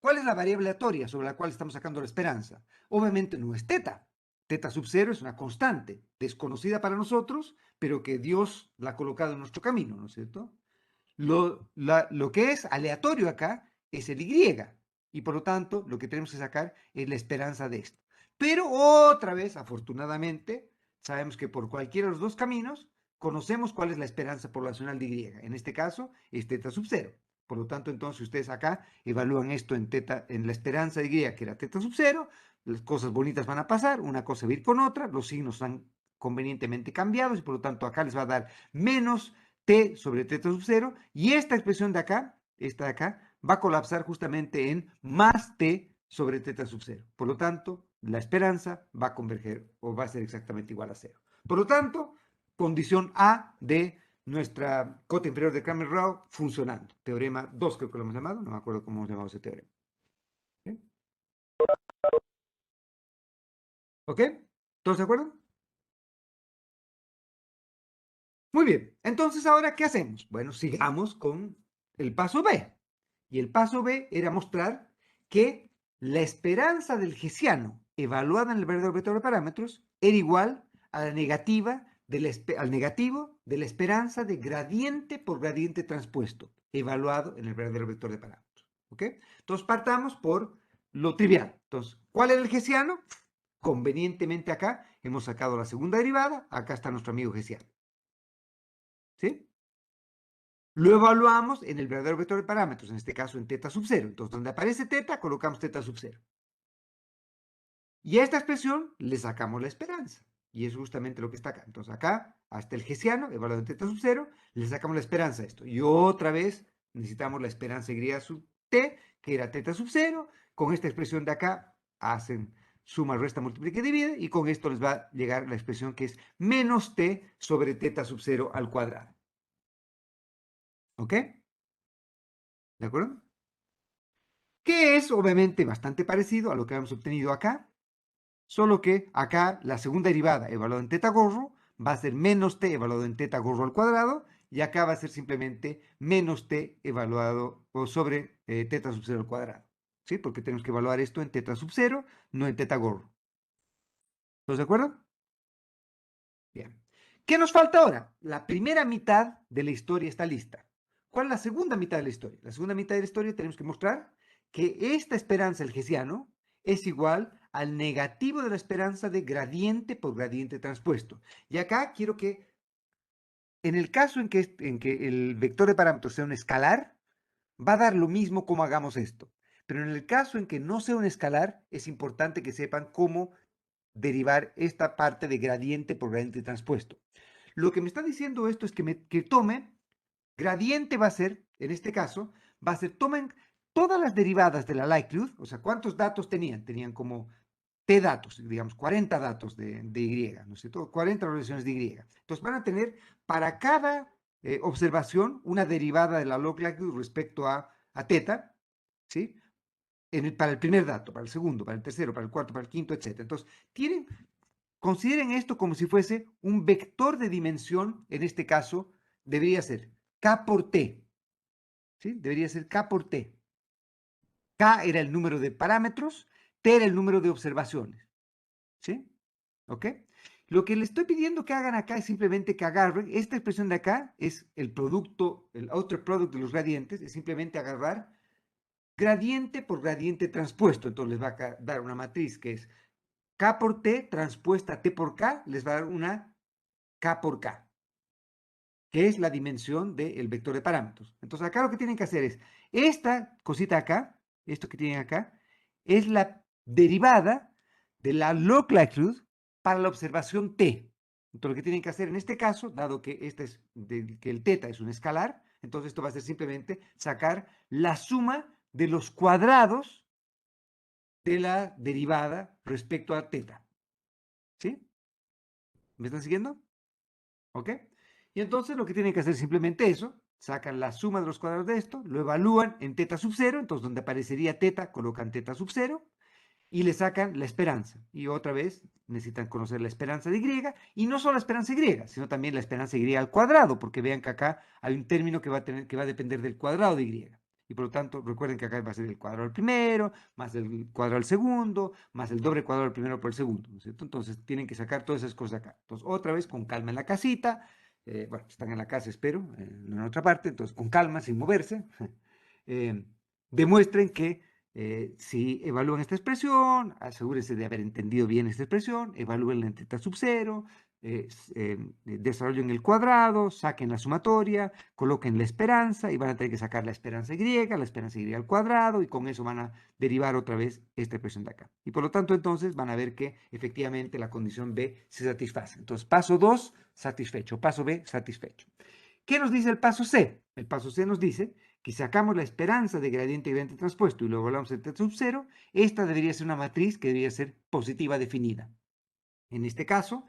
la variable aleatoria sobre la cual estamos sacando la esperanza? Obviamente no es teta. Teta sub 0 es una constante, desconocida para nosotros, pero que Dios la ha colocado en nuestro camino, ¿no es cierto? Lo que es aleatorio acá es el Y. Y por lo tanto, lo que tenemos que sacar es la esperanza de esto. Pero otra vez, afortunadamente, sabemos que por cualquiera de los dos caminos, conocemos cuál es la esperanza poblacional de Y. En este caso, es teta sub 0. Por lo tanto, entonces ustedes acá evalúan esto en teta, en la esperanza de Y, que era teta sub 0, las cosas bonitas van a pasar, una cosa va a ir con otra, los signos están convenientemente cambiados y por lo tanto acá les va a dar menos t sobre teta sub 0 y esta expresión de acá, esta de acá, va a colapsar justamente en más t sobre teta sub 0. Por lo tanto, la esperanza va a converger o va a ser exactamente igual a 0. Por lo tanto, condición A de nuestra cota inferior de Cramer-Rao funcionando. Teorema 2 creo que lo hemos llamado, no me acuerdo cómo hemos llamado ese teorema. ¿Ok? ¿Todos de acuerdo? Muy bien, entonces ahora, ¿qué hacemos? Bueno, sigamos con el paso B. Y el paso B era mostrar que la esperanza del hessiano evaluada en el verdadero vector de parámetros era igual a la negativa al negativo de la esperanza de gradiente por gradiente transpuesto evaluado en el verdadero vector de parámetros. ¿Ok? Entonces partamos por lo trivial. Entonces, ¿cuál era el hessiano? Convenientemente acá hemos sacado la segunda derivada, acá está nuestro amigo hessiano. ¿Sí? Lo evaluamos en el verdadero vector de parámetros, en este caso en teta sub 0. Entonces, donde aparece teta, colocamos teta sub 0. Y a esta expresión le sacamos la esperanza. Y es justamente lo que está acá. Entonces, acá, hasta el hessiano, evaluado en teta sub 0, le sacamos la esperanza a esto. Y otra vez necesitamos la esperanza y sub t, que era teta sub 0. Con esta expresión de acá, hacen suma, resta, multiplica y divide. Y con esto les va a llegar la expresión que es menos t sobre teta sub 0 al cuadrado. ¿Ok? ¿De acuerdo? Que es obviamente bastante parecido a lo que hemos obtenido acá, solo que acá la segunda derivada evaluada en teta gorro va a ser menos t evaluado en teta gorro al cuadrado, y acá va a ser simplemente menos t evaluado o sobre teta sub 0 al cuadrado. ¿Sí? Porque tenemos que evaluar esto en teta sub 0, no en teta gorro. ¿Estás de acuerdo? Bien. ¿Qué nos falta ahora? La primera mitad de la historia está lista. ¿Cuál es la segunda mitad de la historia? La segunda mitad de la historia tenemos que mostrar que esta esperanza del hessiano es igual al negativo de la esperanza de gradiente por gradiente transpuesto. Y acá quiero que, en el caso en que el vector de parámetros sea un escalar, va a dar lo mismo como hagamos esto. Pero en el caso en que no sea un escalar, es importante que sepan cómo derivar esta parte de gradiente por gradiente transpuesto. Lo que me está diciendo esto es que tome, gradiente va a ser, en este caso, va a ser, tomen todas las derivadas de la likelihood, o sea, ¿cuántos datos tenían? Tenían como T datos, digamos, 40 datos de Y, ¿no es cierto? 40 relaciones de Y. Entonces van a tener para cada observación una derivada de la log likelihood respecto a teta, ¿sí? Para el primer dato, para el segundo, para el tercero, para el cuarto, para el quinto, etc. Entonces, consideren esto como si fuese un vector de dimensión, en este caso, debería ser K por T, ¿sí? Debería ser K por T. K era el número de parámetros, T era el número de observaciones, ¿sí? ¿Ok? Lo que les estoy pidiendo que hagan acá es simplemente que agarren, esta expresión de acá es el producto, el outer product de los gradientes, es simplemente agarrar gradiente por gradiente transpuesto. Entonces les va a dar una matriz que es K por T transpuesta T por K, les va a dar una K por K, que es la dimensión del vector de parámetros. Entonces acá lo que tienen que hacer es, esta cosita acá, esto que tienen acá, es la derivada de la log likelihood para la observación T. Entonces lo que tienen que hacer en este caso, dado que, que el teta es un escalar, entonces esto va a ser simplemente sacar la suma de los cuadrados de la derivada respecto a teta. ¿Sí? ¿Me están siguiendo? ¿Ok? Y entonces lo que tienen que hacer es simplemente eso, sacan la suma de los cuadrados de esto, lo evalúan en teta sub 0, entonces donde aparecería teta, colocan teta sub 0, y le sacan la esperanza. Y otra vez necesitan conocer la esperanza de Y, y no solo la esperanza Y, sino también la esperanza Y al cuadrado, porque vean que acá hay un término que va a depender del cuadrado de Y. Y por lo tanto, recuerden que acá va a ser el cuadrado al primero, más el cuadrado al segundo, más el doble cuadrado al primero por el segundo, ¿no es cierto? Entonces tienen que sacar todas esas cosas acá. Entonces, otra vez, con calma en la casita, bueno, están en la casa, espero, no en otra parte, entonces con calma, sin moverse, demuestren que Si evalúan esta expresión, asegúrense de haber entendido bien esta expresión, evalúenla en teta sub 0, desarrollen el cuadrado, saquen la sumatoria, coloquen la esperanza y van a tener que sacar la esperanza y al cuadrado y con eso van a derivar otra vez esta expresión de acá. Y por lo tanto entonces van a ver que efectivamente la condición B se satisface. Entonces paso 2, satisfecho. Paso B, satisfecho. ¿Qué nos dice el paso C? El paso C nos dice que si sacamos la esperanza de gradiente y gradiente transpuesto y luego hablamos de teta sub 0, esta debería ser una matriz que debería ser positiva definida. En este caso,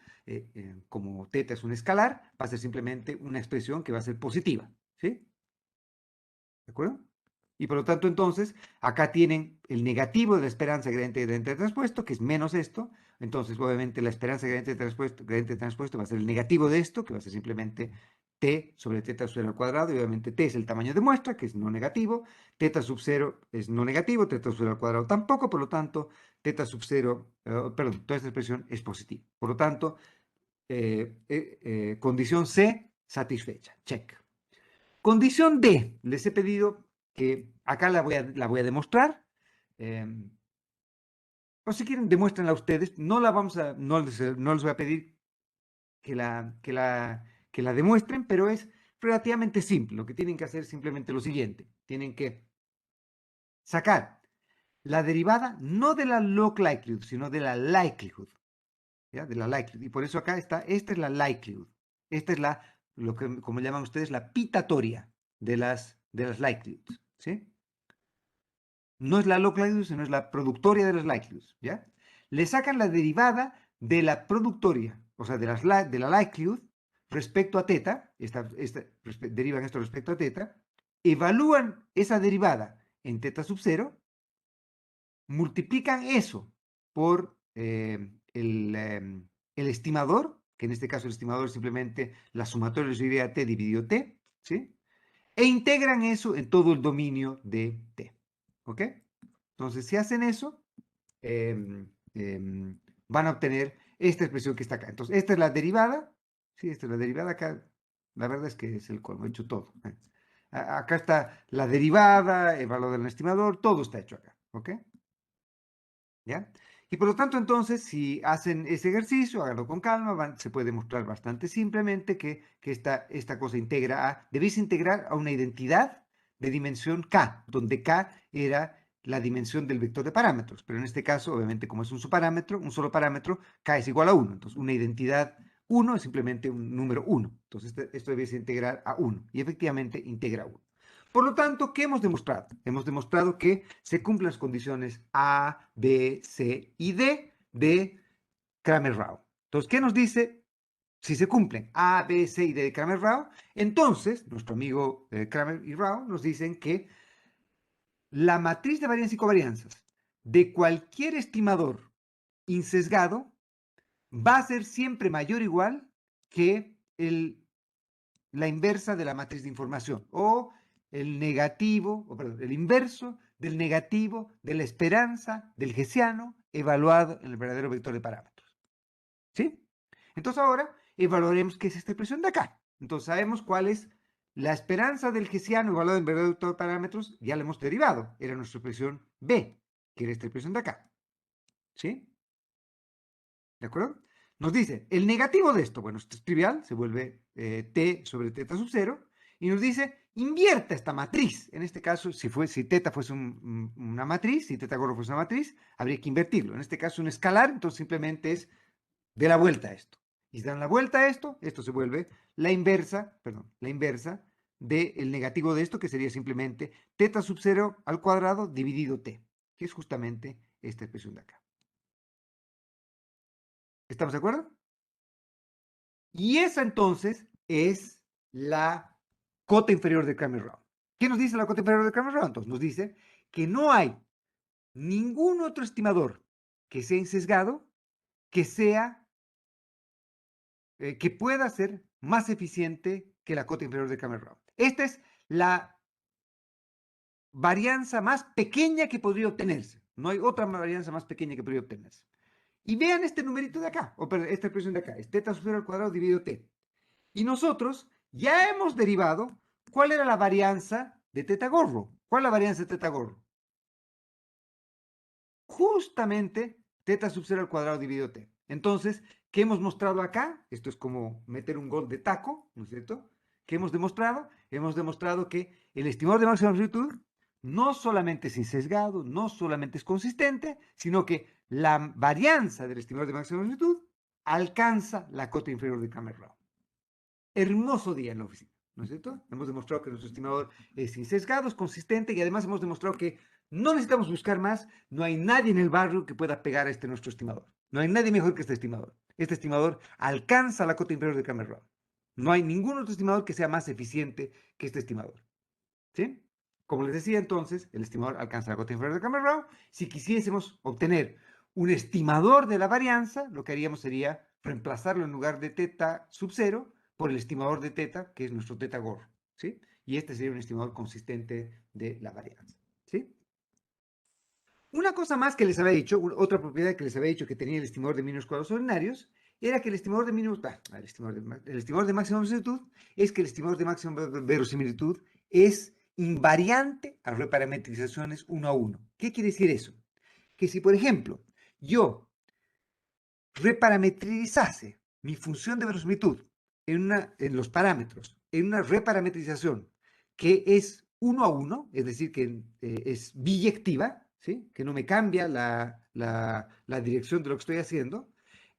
como teta es un escalar, va a ser simplemente una expresión que va a ser positiva. ¿Sí? ¿De acuerdo? Y por lo tanto, entonces, acá tienen el negativo de la esperanza gradiente y gradiente transpuesto, que es menos esto. Entonces, obviamente, la esperanza gradiente transpuesto va a ser el negativo de esto, que va a ser simplemente t sobre teta sub 0 al cuadrado. Y obviamente t es el tamaño de muestra, que es no negativo. Teta sub 0 es no negativo, teta sub 0 al cuadrado tampoco. Por lo tanto, teta sub 0, perdón, toda esta expresión es positiva. Por lo tanto, condición C satisfecha. Check. Condición D, les he pedido que acá la voy a demostrar. eh, o si quieren, demuéstrenla ustedes. No les voy a pedir que la demuestren, pero es relativamente simple. Lo que tienen que hacer es simplemente lo siguiente. Tienen que sacar la derivada no de la log likelihood, sino de la likelihood. ¿Ya? De la likelihood. Y por eso acá está, esta es la likelihood. Esta es lo que, como llaman ustedes, la pitatoria de las likelihoods. ¿Sí? No es la log likelihood, sino es la productoria de las likelihoods, ¿ya? Le sacan la derivada de la productoria, o sea, de la likelihood respecto a teta, derivan esto respecto a teta, evalúan esa derivada en teta sub 0, multiplican eso por el estimador, que en este caso el estimador es simplemente la sumatoria de su idea t dividido t, ¿sí? E integran eso en todo el dominio de t, ¿ok? Entonces, si hacen eso, van a obtener esta expresión que está acá. Entonces, esta es la derivada. Sí, esta es la derivada acá. La verdad es que es el colmo, he hecho todo. Acá está la derivada, el valor del estimador, todo está hecho acá. ¿Ok? ¿Ya? Y por lo tanto, entonces, si hacen ese ejercicio, háganlo con calma, se puede demostrar bastante simplemente que esta cosa debéis integrar a una identidad de dimensión K, donde K era la dimensión del vector de parámetros. Pero en este caso, obviamente, como es un subparámetro, un solo parámetro, K es igual a 1. Entonces, una identidad 1 es simplemente un número 1. Entonces, esto debéis integrar a 1. Y efectivamente, integra 1. Por lo tanto, ¿qué hemos demostrado? Hemos demostrado que se cumplen las condiciones A, B, C y D de Kramer-Rao. Entonces, ¿qué nos dice? Si se cumplen A, B, C y D de Kramer-Rao, entonces nuestro amigo Kramer y Rao nos dicen que la matriz de varianza y covarianzas de cualquier estimador insesgado va a ser siempre mayor o igual que la inversa de la matriz de información o el inverso del negativo de la esperanza del hessiano evaluado en el verdadero vector de parámetros. ¿Sí? Entonces ahora evaluaremos qué es esta expresión de acá. Entonces sabemos cuál es la esperanza del hessiano evaluado en el verdadero vector de parámetros, ya la hemos derivado, era nuestra expresión B, que era esta expresión de acá. ¿Sí? ¿De acuerdo? Nos dice, el negativo de esto, bueno, esto es trivial, se vuelve t sobre teta sub 0, y nos dice, invierta esta matriz. En este caso, si teta fuese una matriz, si teta gorro fuese una matriz, habría que invertirlo. En este caso, un escalar, entonces simplemente es de la vuelta a esto. Y si dan la vuelta a esto se vuelve la inversa del negativo de esto, que sería simplemente teta sub 0 al cuadrado dividido t, que es justamente esta expresión de acá. ¿Estamos de acuerdo? Y esa entonces es la cota inferior de Kramer-Rao. ¿Qué nos dice la cota inferior de Kramer-Rao? Entonces nos dice que no hay ningún otro estimador que sea insesgado que pueda ser más eficiente que la cota inferior de Kramer-Rao. Esta es la varianza más pequeña que podría obtenerse. No hay otra varianza más pequeña que podría obtenerse. Y vean este numerito de acá, o perdón, esta expresión de acá, es teta sub 0 al cuadrado dividido t. Y nosotros ya hemos derivado cuál era la varianza de teta gorro. ¿Cuál es la varianza de teta gorro? justamente teta sub 0 al cuadrado dividido t. Entonces, ¿qué hemos mostrado acá? Esto es como meter un gol de taco, ¿no es cierto? ¿Qué hemos demostrado? Hemos demostrado que el estimador de máxima amplitud no solamente es insesgado, no solamente es consistente, sino que la varianza del estimador de máxima amplitud alcanza la cota inferior de Kramer-Rao. Hermoso día en la oficina, ¿no es cierto? Hemos demostrado que nuestro estimador es insesgado, es consistente y además hemos demostrado que no necesitamos buscar más, no hay nadie en el barrio que pueda pegar a este nuestro estimador. No hay nadie mejor que este estimador. Este estimador alcanza la cota inferior de Kramer-Rao. No hay ningún otro estimador que sea más eficiente que este estimador. ¿Sí? Como les decía entonces, el estimador alcanza la cota inferior de Kramer-Rao. Si quisiésemos obtener un estimador de la varianza, lo que haríamos sería reemplazarlo en lugar de teta sub 0 por el estimador de teta, que es nuestro teta gorro. ¿Sí? Y este sería un estimador consistente de la varianza. ¿Sí? Una cosa más que les había dicho, otra propiedad que les había dicho que tenía el estimador de mínimos cuadrados ordinarios, era que el estimador de mínimos, el estimador de máxima verosimilitud es que el estimador de máxima verosimilitud es invariante a reparametrizaciones 1 a 1. ¿Qué quiere decir eso? Que si, por ejemplo, yo reparametrizase mi función de verosimilitud en los parámetros, en una reparametrización que es 1 a 1, es decir, que es biyectiva, ¿sí? Que no me cambia la dirección de lo que estoy haciendo,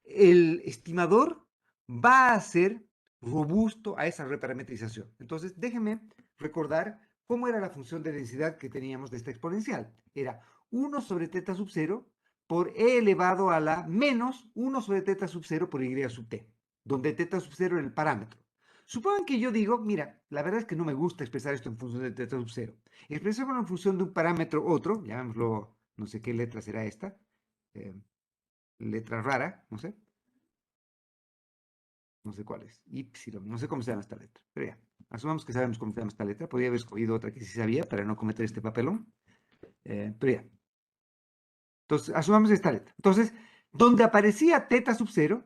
el estimador va a ser robusto a esa reparametrización. Entonces, déjenme recordar cómo era la función de densidad que teníamos de esta exponencial. Era 1 sobre teta sub 0 por e elevado a la menos 1 sobre teta sub 0 por y sub t, donde teta sub 0 era el parámetro. Supongan que yo digo, mira, la verdad es que no me gusta expresar esto en función de teta sub 0. Expresémoslo en función de un parámetro otro, llamémoslo, no sé qué letra será esta, eh, letra rara, no sé cuál es, y no sé cómo se llama esta letra, pero ya, asumamos que sabemos cómo se llama esta letra, podría haber escogido otra que sí sabía para no cometer este papelón, pero ya. Entonces, asumamos esta letra. Entonces, donde aparecía teta sub 0,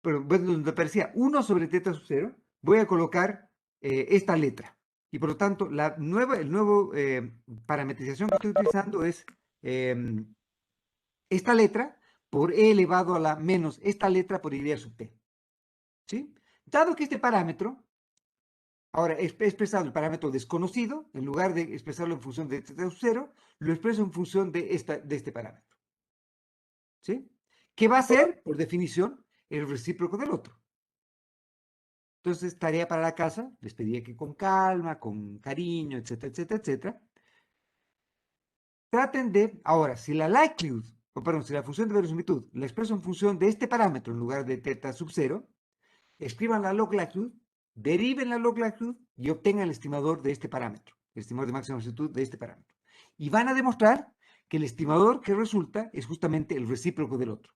pero donde aparecía 1 sobre teta sub 0, voy a colocar esta letra. Y por lo tanto, el nuevo parametrización que estoy utilizando es esta letra por e elevado a la menos esta letra por y sub t. ¿Sí? Dado que este parámetro, ahora he expresado el parámetro desconocido, en lugar de expresarlo en función de teta sub 0, lo expreso en función de este parámetro. ¿Sí? ¿Qué va a ser, por definición, el recíproco del otro? Entonces, tarea para la casa, les pedía que con calma, con cariño, etcétera, etcétera, etcétera, traten de, ahora, si la likelihood, o perdón, si la función de verosimilitud la expreso en función de este parámetro en lugar de teta sub 0, escriban la log likelihood, deriven la log likelihood y obtengan el estimador de este parámetro, el estimador de máxima verosimilitud de este parámetro. Y van a demostrar que el estimador que resulta es justamente el recíproco del otro.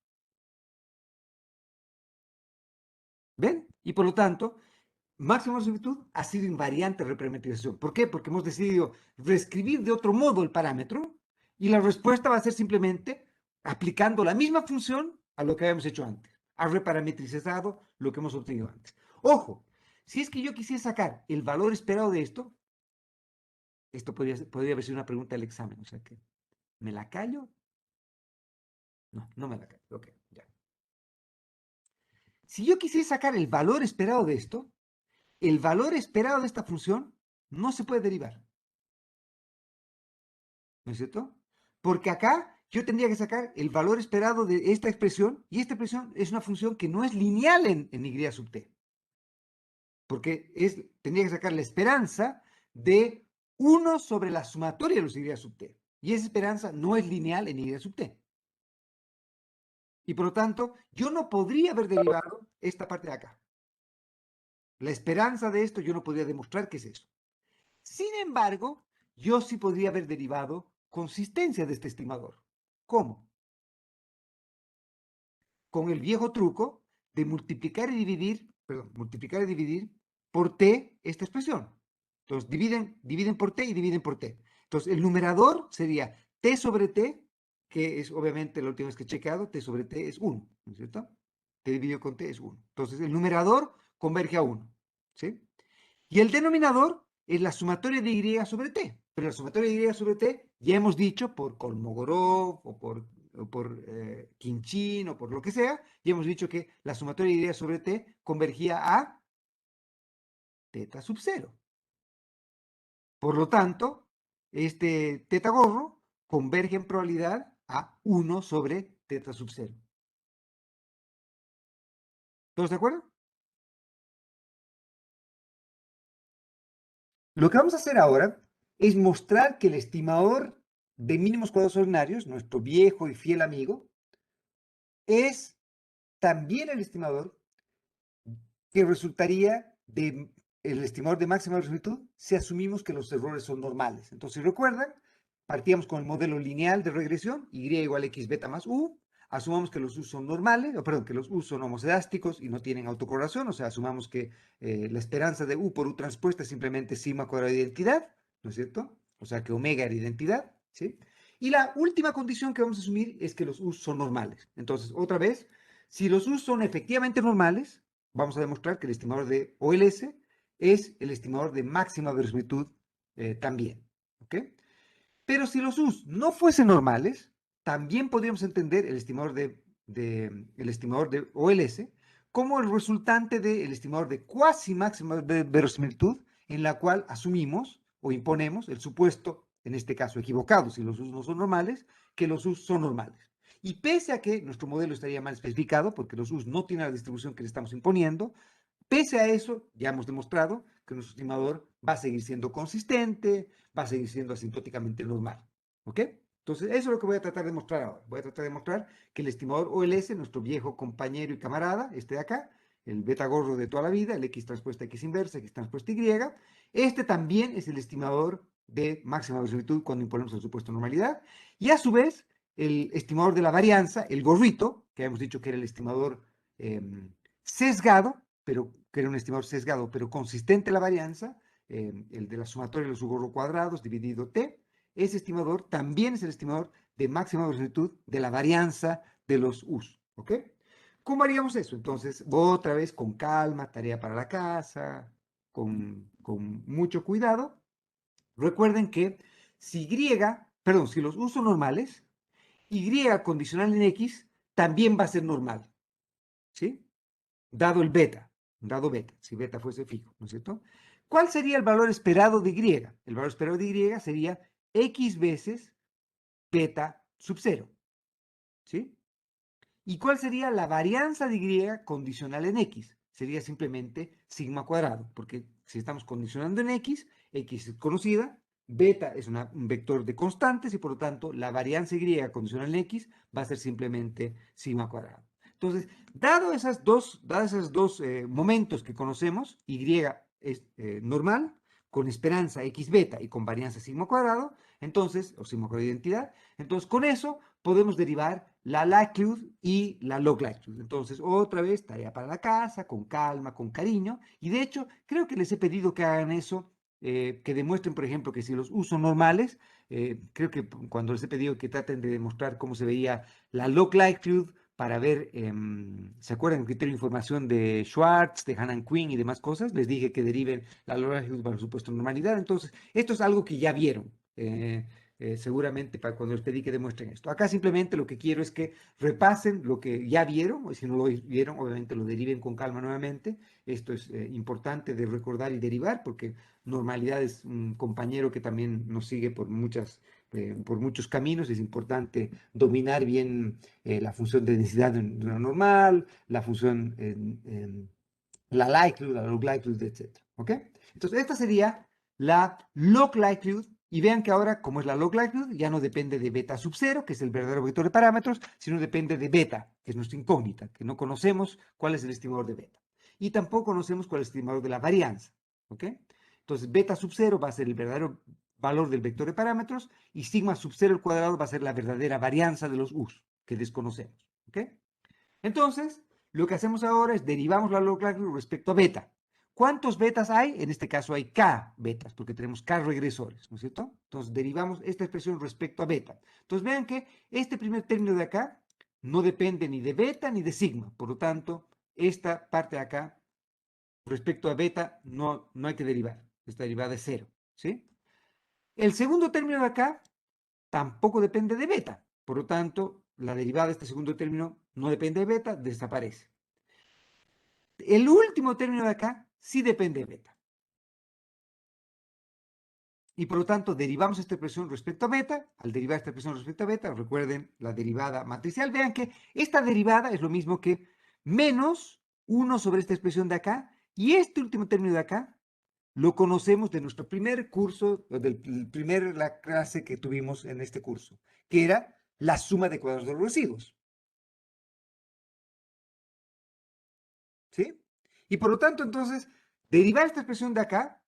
¿Ven? Y por lo tanto, máxima similitud ha sido invariante reparametrización. ¿Por qué? Porque hemos decidido reescribir de otro modo el parámetro y la respuesta va a ser simplemente aplicando la misma función a lo que habíamos hecho antes. Ha reparametrizado lo que hemos obtenido antes. Ojo, si es que yo quisiera sacar el valor esperado de esto podría haber sido una pregunta del examen. O sea que, ¿me la callo? No, no me la callo. Ok, ya. Si yo quisiera sacar el valor esperado de esto, el valor esperado de esta función no se puede derivar. ¿No es cierto? Porque acá yo tendría que sacar el valor esperado de esta expresión, y esta expresión es una función que no es lineal en y sub t. Porque tendría que sacar la esperanza de 1 sobre la sumatoria de los y sub t. Y esa esperanza no es lineal en y sub t. Y por lo tanto, yo no podría haber derivado esta parte de acá. La esperanza de esto yo no podría demostrar que es eso. Sin embargo, yo sí podría haber derivado consistencia de este estimador. ¿Cómo? Con el viejo truco de multiplicar y dividir por t esta expresión. Entonces, dividen por t y dividen por t. Entonces, el numerador sería t sobre t, que es obviamente la última vez que he chequeado, t sobre t es 1, ¿no es cierto? T dividido con t es 1. Entonces, el numerador converge a 1, ¿sí? Y el denominador es la sumatoria de y sobre t. Pero la sumatoria de y sobre t, ya hemos dicho, por Kolmogorov o por o por Quinchín o por lo que sea, y hemos dicho que la sumatoria de ideas sobre T convergía a teta sub 0. Por lo tanto, este teta gorro converge en probabilidad a 1 sobre teta sub 0. ¿Todos de acuerdo? Lo que vamos a hacer ahora es mostrar que el estimador de mínimos cuadrados ordinarios, nuestro viejo y fiel amigo, es también el estimador que resultaría de el estimador de máxima resolutitud si asumimos que los errores son normales. Entonces, si recuerdan, partíamos con el modelo lineal de regresión, y igual a x beta más u, asumamos que los u son normales, o perdón, que los u son homosedásticos y no tienen autocorrelación, o sea, asumamos que la esperanza de u por u transpuesta es simplemente sigma cuadrado de identidad, ¿no es cierto? O sea, que omega era identidad, ¿sí? Y la última condición que vamos a asumir es que los u son normales. Entonces, otra vez, si los u son efectivamente normales, vamos a demostrar que el estimador de OLS es el estimador de máxima verosimilitud también. ¿Ok? Pero si los U's no fuesen normales, también podríamos entender el estimador de OLS como el resultante del estimador de cuasi máxima verosimilitud, en la cual asumimos o imponemos el supuesto, en este caso equivocado, si los U's no son normales, que los U's son normales. Y pese a que nuestro modelo estaría mal especificado, porque los U's no tienen la distribución que le estamos imponiendo, pese a eso, ya hemos demostrado que nuestro estimador va a seguir siendo consistente, va a seguir siendo asintóticamente normal. ¿Ok? Entonces, eso es lo que voy a tratar de mostrar ahora. Voy a tratar de mostrar que el estimador OLS, nuestro viejo compañero y camarada, este de acá, el beta gorro de toda la vida, el X transpuesta X inversa, X transpuesta Y, este también es el estimador de máxima verosimilitud cuando imponemos el supuesto de normalidad. Y a su vez, el estimador de la varianza, el gorrito, que hemos dicho que era el estimador sesgado, pero que era un estimador sesgado, pero consistente la varianza, el de la sumatoria de los subgorro cuadrados dividido t, ese estimador también es el estimador de máxima verosimilitud de la varianza de los u's. ¿Ok? ¿Cómo haríamos eso? Entonces, otra vez con calma, tarea para la casa, con mucho cuidado. Recuerden que si Y, perdón, si los u's son normales, Y condicional en X también va a ser normal. ¿Sí? Dado el beta, dado beta, si beta fuese fijo, ¿no es cierto? ¿Cuál sería el valor esperado de Y? El valor esperado de Y sería X veces beta sub 0, ¿sí? ¿Y cuál sería la varianza de Y condicional en X? Sería simplemente sigma cuadrado, porque si estamos condicionando en X, X es conocida, beta es un vector de constantes y por lo tanto la varianza Y condicional en X va a ser simplemente sigma cuadrado. Entonces, dados esos dos momentos que conocemos, Y es normal, con esperanza X beta y con varianza sigma cuadrado, entonces, o sigma cuadrado de identidad, entonces con eso podemos derivar la likelihood y la log likelihood. Entonces, otra vez, tarea para la casa, con calma, con cariño. Y de hecho, creo que les he pedido que hagan eso, que demuestren, por ejemplo, que si los uso normales, creo que cuando les he pedido que traten de demostrar cómo se veía la log likelihood para ver, ¿se acuerdan el criterio de información de Schwartz, de Hannan Quinn y demás cosas? Les dije que deriven la log likelihood para supuesto normalidad. Entonces, esto es algo que ya vieron. Seguramente para cuando les pedí que demuestren esto. Acá simplemente lo que quiero es que repasen lo que ya vieron, o si no lo vieron, obviamente lo deriven con calma nuevamente. Esto es importante de recordar y derivar, porque normalidad es un compañero que también nos sigue por muchos caminos. Es importante dominar bien la función de densidad de una normal, la función, la likelihood, la log likelihood, etc. ¿Ok? Entonces, esta sería la log likelihood. Y vean que ahora, como es la log likelihood, ya no depende de beta sub 0, que es el verdadero vector de parámetros, sino depende de beta, que es nuestra incógnita, que no conocemos cuál es el estimador de beta. Y tampoco conocemos cuál es el estimador de la varianza. ¿Ok? Entonces, beta sub 0 va a ser el verdadero valor del vector de parámetros y sigma sub 0 al cuadrado va a ser la verdadera varianza de los u's, que desconocemos. ¿Ok? Entonces, lo que hacemos ahora es derivamos la log likelihood respecto a beta. ¿Cuántos betas hay? En este caso hay k betas, porque tenemos k regresores, ¿no es cierto? Entonces, derivamos esta expresión respecto a beta. Entonces, vean que este primer término de acá no depende ni de beta ni de sigma. Por lo tanto, esta parte de acá, respecto a beta, no hay que derivar. Esta derivada es cero, ¿sí? El segundo término de acá tampoco depende de beta. Por lo tanto, la derivada de este segundo término no depende de beta, desaparece. El último término de acá sí depende de beta. Y por lo tanto, derivamos esta expresión respecto a beta. Al derivar esta expresión respecto a beta, recuerden la derivada matricial. Vean que esta derivada es lo mismo que menos 1 sobre esta expresión de acá. Y este último término de acá lo conocemos de nuestro primer curso, la clase que tuvimos en este curso, que era la suma de cuadrados de los residuos. ¿Sí? Y por lo tanto, entonces, derivar esta expresión de acá,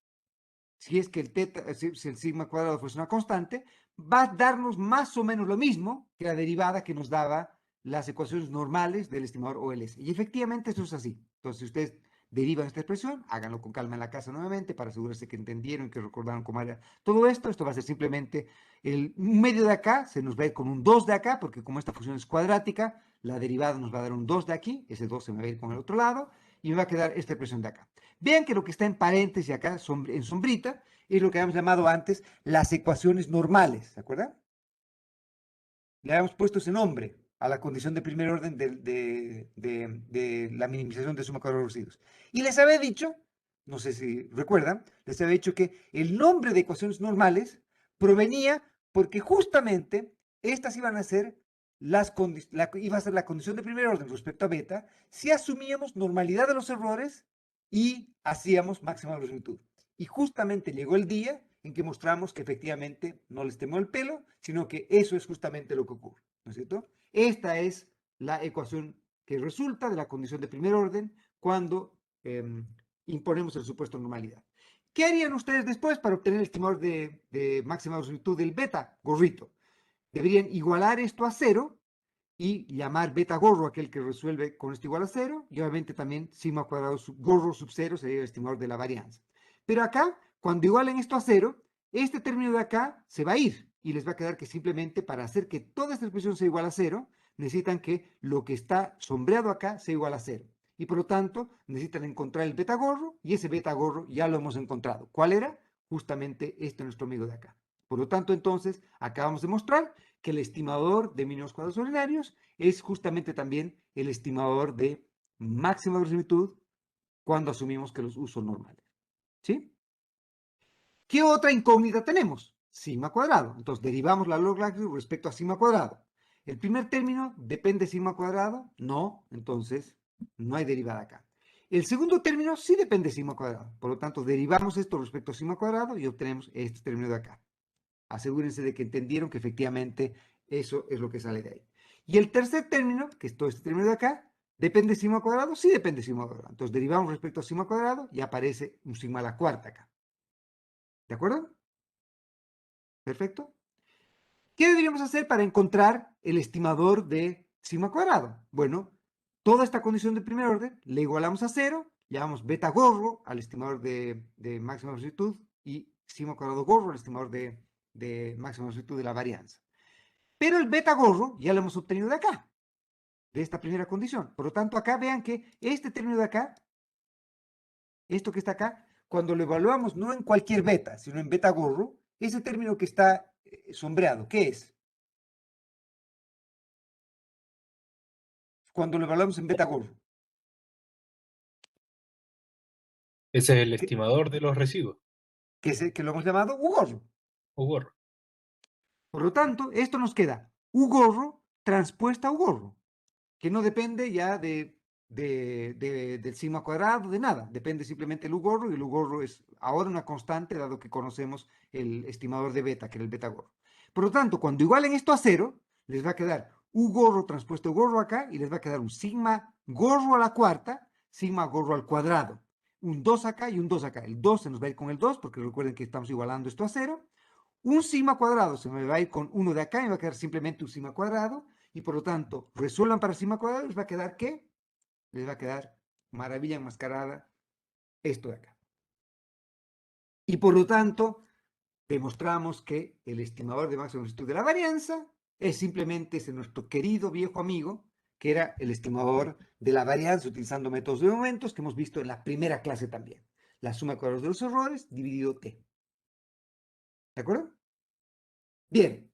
si es que el teta, si el sigma cuadrado fuese una constante, va a darnos más o menos lo mismo que la derivada que nos daba las ecuaciones normales del estimador OLS. Y efectivamente eso es así. Entonces, si ustedes derivan esta expresión, háganlo con calma en la casa nuevamente para asegurarse que entendieron, que recordaron cómo era todo esto. Esto va a ser simplemente el medio de acá, se nos va a ir con un 2 de acá, porque como esta función es cuadrática, la derivada nos va a dar un 2 de aquí, ese 2 se me va a ir con el otro lado, y me va a quedar esta expresión de acá. Vean que lo que está en paréntesis acá, en sombrita, es lo que habíamos llamado antes las ecuaciones normales, ¿se acuerdan? Le habíamos puesto ese nombre a la condición de primer orden de la minimización de suma cuadrada de residuos. Y les había dicho, no sé si recuerdan, les había dicho que el nombre de ecuaciones normales provenía porque justamente estas iban a ser iba a ser la condición de primer orden respecto a beta si asumíamos normalidad de los errores y hacíamos máxima verosimilitud. Y justamente llegó el día en que mostramos que efectivamente no les temó el pelo, sino que eso es justamente lo que ocurre, ¿no es cierto? Esta es la ecuación que resulta de la condición de primer orden cuando imponemos el supuesto de normalidad. ¿Qué harían ustedes después para obtener el estimador de máxima verosimilitud del beta, gorrito? Deberían igualar esto a 0 y llamar beta gorro aquel que resuelve con esto igual a 0, y obviamente también sigma cuadrado gorro sub 0 sería el estimador de la varianza. Pero acá, cuando igualen esto a 0, este término de acá se va a ir y les va a quedar que simplemente para hacer que toda esta expresión sea igual a 0, necesitan que lo que está sombreado acá sea igual a 0. Y por lo tanto, necesitan encontrar el beta gorro y ese beta gorro ya lo hemos encontrado. ¿Cuál era? Justamente este nuestro amigo de acá. Por lo tanto, entonces, acabamos de mostrar que el estimador de mínimos cuadrados ordinarios es justamente también el estimador de máxima verosimilitud cuando asumimos que los usos son normales. ¿Sí? ¿Qué otra incógnita tenemos? Sigma cuadrado. Entonces, derivamos la log latitud respecto a sigma cuadrado. ¿El primer término depende de sigma cuadrado? No, entonces no hay derivada acá. El segundo término sí depende de sigma cuadrado. Por lo tanto, derivamos esto respecto a sigma cuadrado y obtenemos este término de acá. Asegúrense de que entendieron que efectivamente eso es lo que sale de ahí. Y el tercer término, que es todo este término de acá, ¿depende de sigma cuadrado? Sí depende de sigma cuadrado. Entonces derivamos respecto a sigma cuadrado y aparece un sigma a la cuarta acá. ¿De acuerdo? Perfecto. ¿Qué deberíamos hacer para encontrar el estimador de sigma cuadrado? Bueno, toda esta condición de primer orden le igualamos a 0, llamamos beta gorro al estimador de máxima verosimilitud y sigma cuadrado gorro al estimador de máxima verosimilitud de la varianza. Pero el beta gorro ya lo hemos obtenido de acá, de esta primera condición. Por lo tanto, acá vean que este término de acá, esto que está acá, cuando lo evaluamos no en cualquier beta, sino en beta gorro, ese término que está sombreado, ¿qué es? Cuando lo evaluamos en beta gorro. Ese es el Que, estimador de los residuos, que lo hemos llamado U gorro. o gorro. Por lo tanto, esto nos queda U gorro transpuesta a U gorro, que no depende ya del sigma cuadrado, de nada. Depende simplemente del U gorro, y el U gorro es ahora una constante, dado que conocemos el estimador de beta, que era el beta gorro. Por lo tanto, cuando igualen esto a 0, les va a quedar U gorro transpuesto a U gorro acá, y les va a quedar un sigma gorro a la cuarta, sigma gorro al cuadrado. Un 2 acá y un 2 acá. El 2 se nos va a ir con el 2, porque recuerden que estamos igualando esto a 0. Un sigma cuadrado se me va a ir con 1 de acá y me va a quedar simplemente un sigma cuadrado. Y por lo tanto, resuelvan para sigma cuadrado, les va a quedar ¿qué? Les va a quedar maravilla enmascarada esto de acá. Y por lo tanto, demostramos que el estimador de máxima velocidad de la varianza es simplemente ese nuestro querido viejo amigo, que era el estimador de la varianza utilizando métodos de momentos que hemos visto en la primera clase también. La suma de cuadrados de los errores dividido t. ¿De acuerdo? Bien.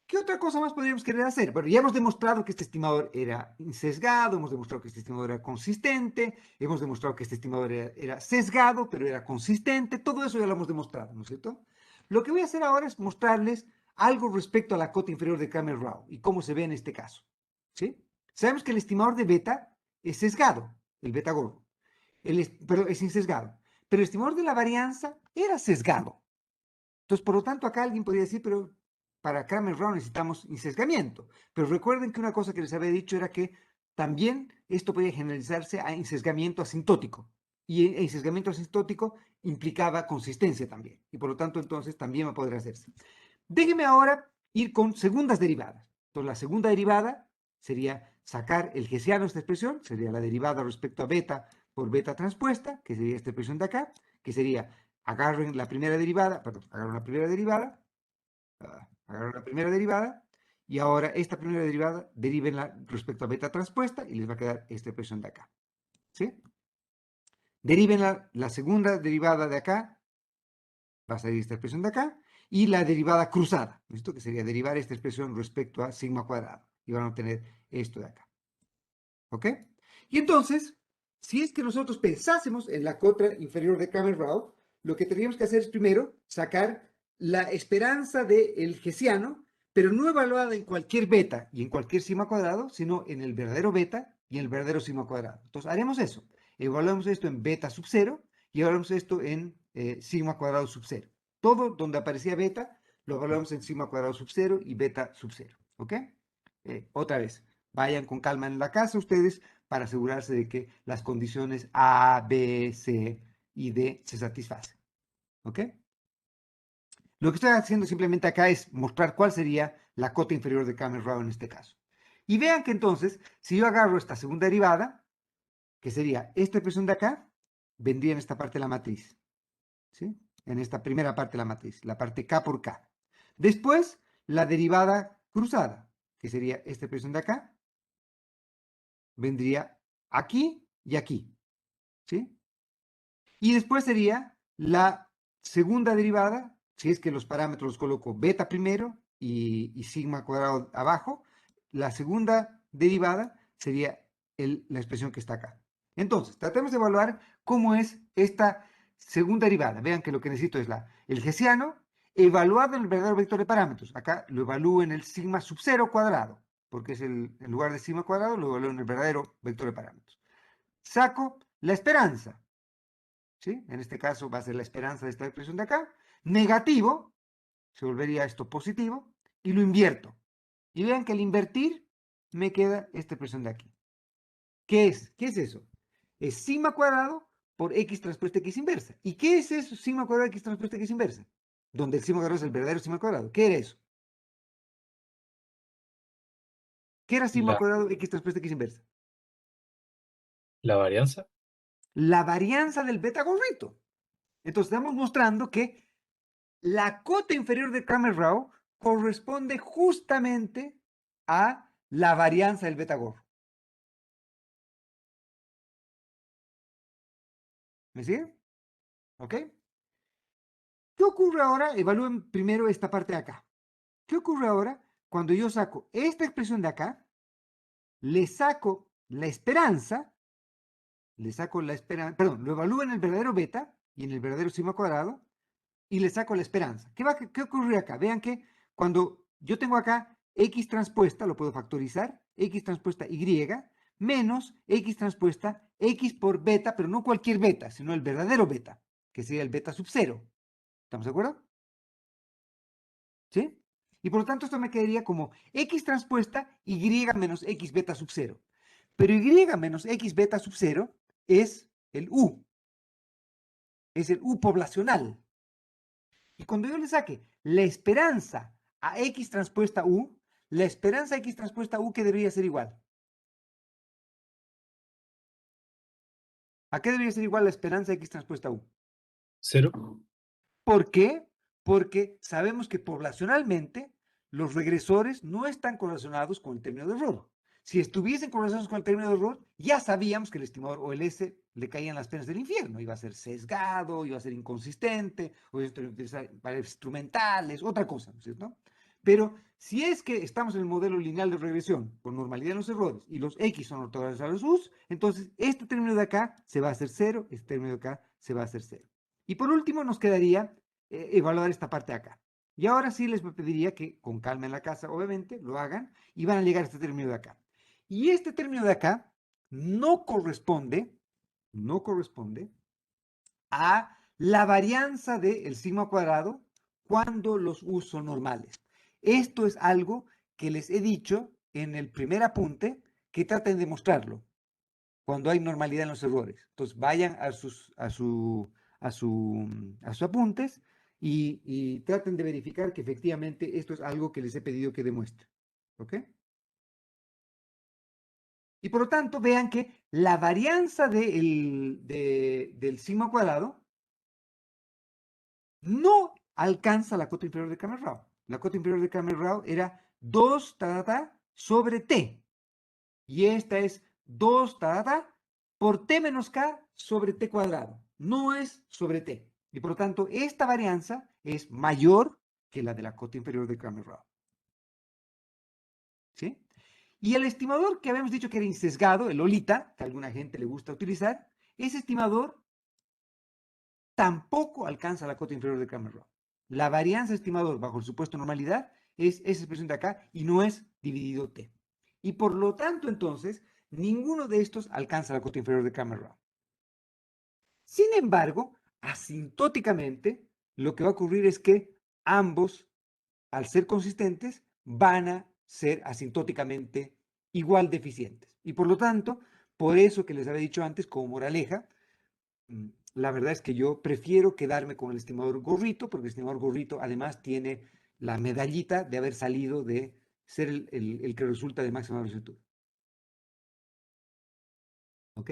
¿Qué otra cosa más podríamos querer hacer? Bueno, ya hemos demostrado que este estimador era sesgado, hemos demostrado que este estimador era consistente, hemos demostrado que este estimador era sesgado, pero era consistente, todo eso ya lo hemos demostrado, ¿no es cierto? Lo que voy a hacer ahora es mostrarles algo respecto a la cota inferior de Kramer-Rao y cómo se ve en este caso, ¿sí? Sabemos que el estimador de beta es sesgado, el beta gordo, perdón, es insesgado, pero el estimador de la varianza era sesgado. Entonces, por lo tanto, acá alguien podría decir, pero para Kramer-Rao necesitamos insesgamiento. Pero recuerden que una cosa que les había dicho era que también esto podía generalizarse a insesgamiento asintótico. Y el insesgamiento asintótico implicaba consistencia también. Y por lo tanto, entonces, también va a poder hacerse. Déjenme ahora ir con segundas derivadas. Entonces, la segunda derivada sería sacar el hessiano de esta expresión, sería la derivada respecto a beta por beta transpuesta, que sería esta expresión de acá, que sería agarren la primera derivada, perdón, agarren la primera derivada, agarren la primera derivada, y ahora esta primera derivada derivenla respecto a beta transpuesta y les va a quedar esta expresión de acá. ¿Sí? Deriven la segunda derivada de acá, va a salir esta expresión de acá, y la derivada cruzada, ¿listo? Que sería derivar esta expresión respecto a sigma cuadrado, y van a obtener esto de acá. ¿Ok? Y entonces, si es que nosotros pensásemos en la cota inferior de Kramer-Rao, lo que tendríamos que hacer es primero sacar la esperanza del hessiano, pero no evaluada en cualquier beta y en cualquier sigma cuadrado, sino en el verdadero beta y en el verdadero sigma cuadrado. Entonces, haremos eso. Evaluamos esto en beta sub 0 y evaluamos esto en sigma cuadrado sub 0. Todo donde aparecía beta, lo evaluamos en sigma cuadrado sub 0 y beta sub 0. ¿Ok? Otra vez, vayan con calma en la casa ustedes para asegurarse de que las condiciones A, B, C y D se satisfacen. ¿Ok? Lo que estoy haciendo simplemente acá es mostrar cuál sería la cota inferior de Kramer-Rao en este caso. Y vean que entonces, si yo agarro esta segunda derivada, que sería esta expresión de acá, vendría en esta parte de la matriz. ¿Sí? En esta primera parte de la matriz, la parte K por K. Después, la derivada cruzada, que sería esta expresión de acá, vendría aquí y aquí. ¿Sí? Y después sería la segunda derivada, si es que los parámetros los coloco beta primero y sigma cuadrado abajo, la segunda derivada sería la expresión que está acá. Entonces, tratemos de evaluar cómo es esta segunda derivada. Vean que lo que necesito es el hessiano evaluado en el verdadero vector de parámetros. Acá lo evalúo en el sigma sub 0 cuadrado, porque es en lugar de sigma cuadrado, lo evalúo en el verdadero vector de parámetros. Saco la esperanza. ¿Sí? En este caso va a ser la esperanza de esta expresión de acá. Negativo, se volvería esto positivo, y lo invierto. Y vean que al invertir me queda esta expresión de aquí. ¿Qué es? ¿Qué es eso? Es sigma cuadrado por x transpuesta x inversa. ¿Y qué es eso? Sigma cuadrado x transpuesta x inversa. Donde el sigma cuadrado es el verdadero sigma cuadrado. ¿Qué era eso? ¿Qué era sigma La, cuadrado x transpuesta x inversa? la varianza. La varianza del beta gorrito. Entonces estamos mostrando que la cota inferior de Kramer-Rao corresponde justamente a la varianza del beta gorro. ¿Me siguen? ¿Ok? ¿Qué ocurre ahora? Evalúen primero esta parte de acá. ¿Qué ocurre ahora cuando yo saco esta expresión de acá, le saco la esperanza, perdón, lo evalúo en el verdadero beta y en el verdadero sigma cuadrado y le saco la esperanza? ¿Qué ocurre acá? Vean que cuando yo tengo acá x transpuesta, lo puedo factorizar, x transpuesta y menos x transpuesta x por beta, pero no cualquier beta, sino el verdadero beta, que sería el beta sub 0. ¿Estamos de acuerdo? ¿Sí? Y por lo tanto esto me quedaría como x transpuesta y menos x beta sub 0. Pero y menos x beta sub 0 es el u, es el u poblacional. Y cuando yo le saque la esperanza a x transpuesta u, la esperanza a x transpuesta u, ¿qué debería ser igual? ¿A qué debería ser igual la esperanza a x transpuesta u? Cero. ¿Por qué? Porque sabemos que poblacionalmente los regresores no están correlacionados con el término de error. Si estuviesen correlacionados con el término de error, ya sabíamos que el estimador o el S le caían las penas del infierno. Iba a ser sesgado, iba a ser inconsistente, o iba a utilizar variables instrumentales, otra cosa, ¿no es cierto? Pero si es que estamos en el modelo lineal de regresión con normalidad en los errores y los X son ortogonales a los U's, entonces este término de acá se va a hacer 0, este término de acá se va a hacer 0. Y por último nos quedaría evaluar esta parte de acá. Y ahora sí les pediría que con calma en la casa, obviamente, lo hagan y van a llegar a este término de acá. Y este término de acá no corresponde a la varianza del sigma cuadrado cuando los U son normales. Esto es algo que les he dicho en el primer apunte, que traten de mostrarlo cuando hay normalidad en los errores. Entonces vayan a sus apuntes y traten de verificar que efectivamente esto es algo que les he pedido que demuestren. ¿Ok? Y por lo tanto, vean que la varianza del sigma cuadrado no alcanza la cota inferior de Kramer-Rao. La cota inferior de Kramer-Rao era 2 sobre t. Y esta es 2 por t menos k sobre t cuadrado. No es sobre t. Y por lo tanto, esta varianza es mayor que la de la cota inferior de Kramer-Rao. ¿Sí? Y el estimador que habíamos dicho que era insesgado, el Lolita, que a alguna gente le gusta utilizar, ese estimador tampoco alcanza la cota inferior de Kramer-Rao. La varianza estimador bajo el supuesto normalidad es esa expresión de acá y no es dividido t. Y por lo tanto, entonces, ninguno de estos alcanza la cota inferior de Kramer-Rao. Sin embargo, asintóticamente, lo que va a ocurrir es que ambos, al ser consistentes, van a ser asintóticamente igual de eficientes. Y por lo tanto, por eso que les había dicho antes, como moraleja, la verdad es que yo prefiero quedarme con el estimador gorrito, porque el estimador gorrito además tiene la medallita de haber salido de ser el que resulta de máxima velocidad. ¿Ok?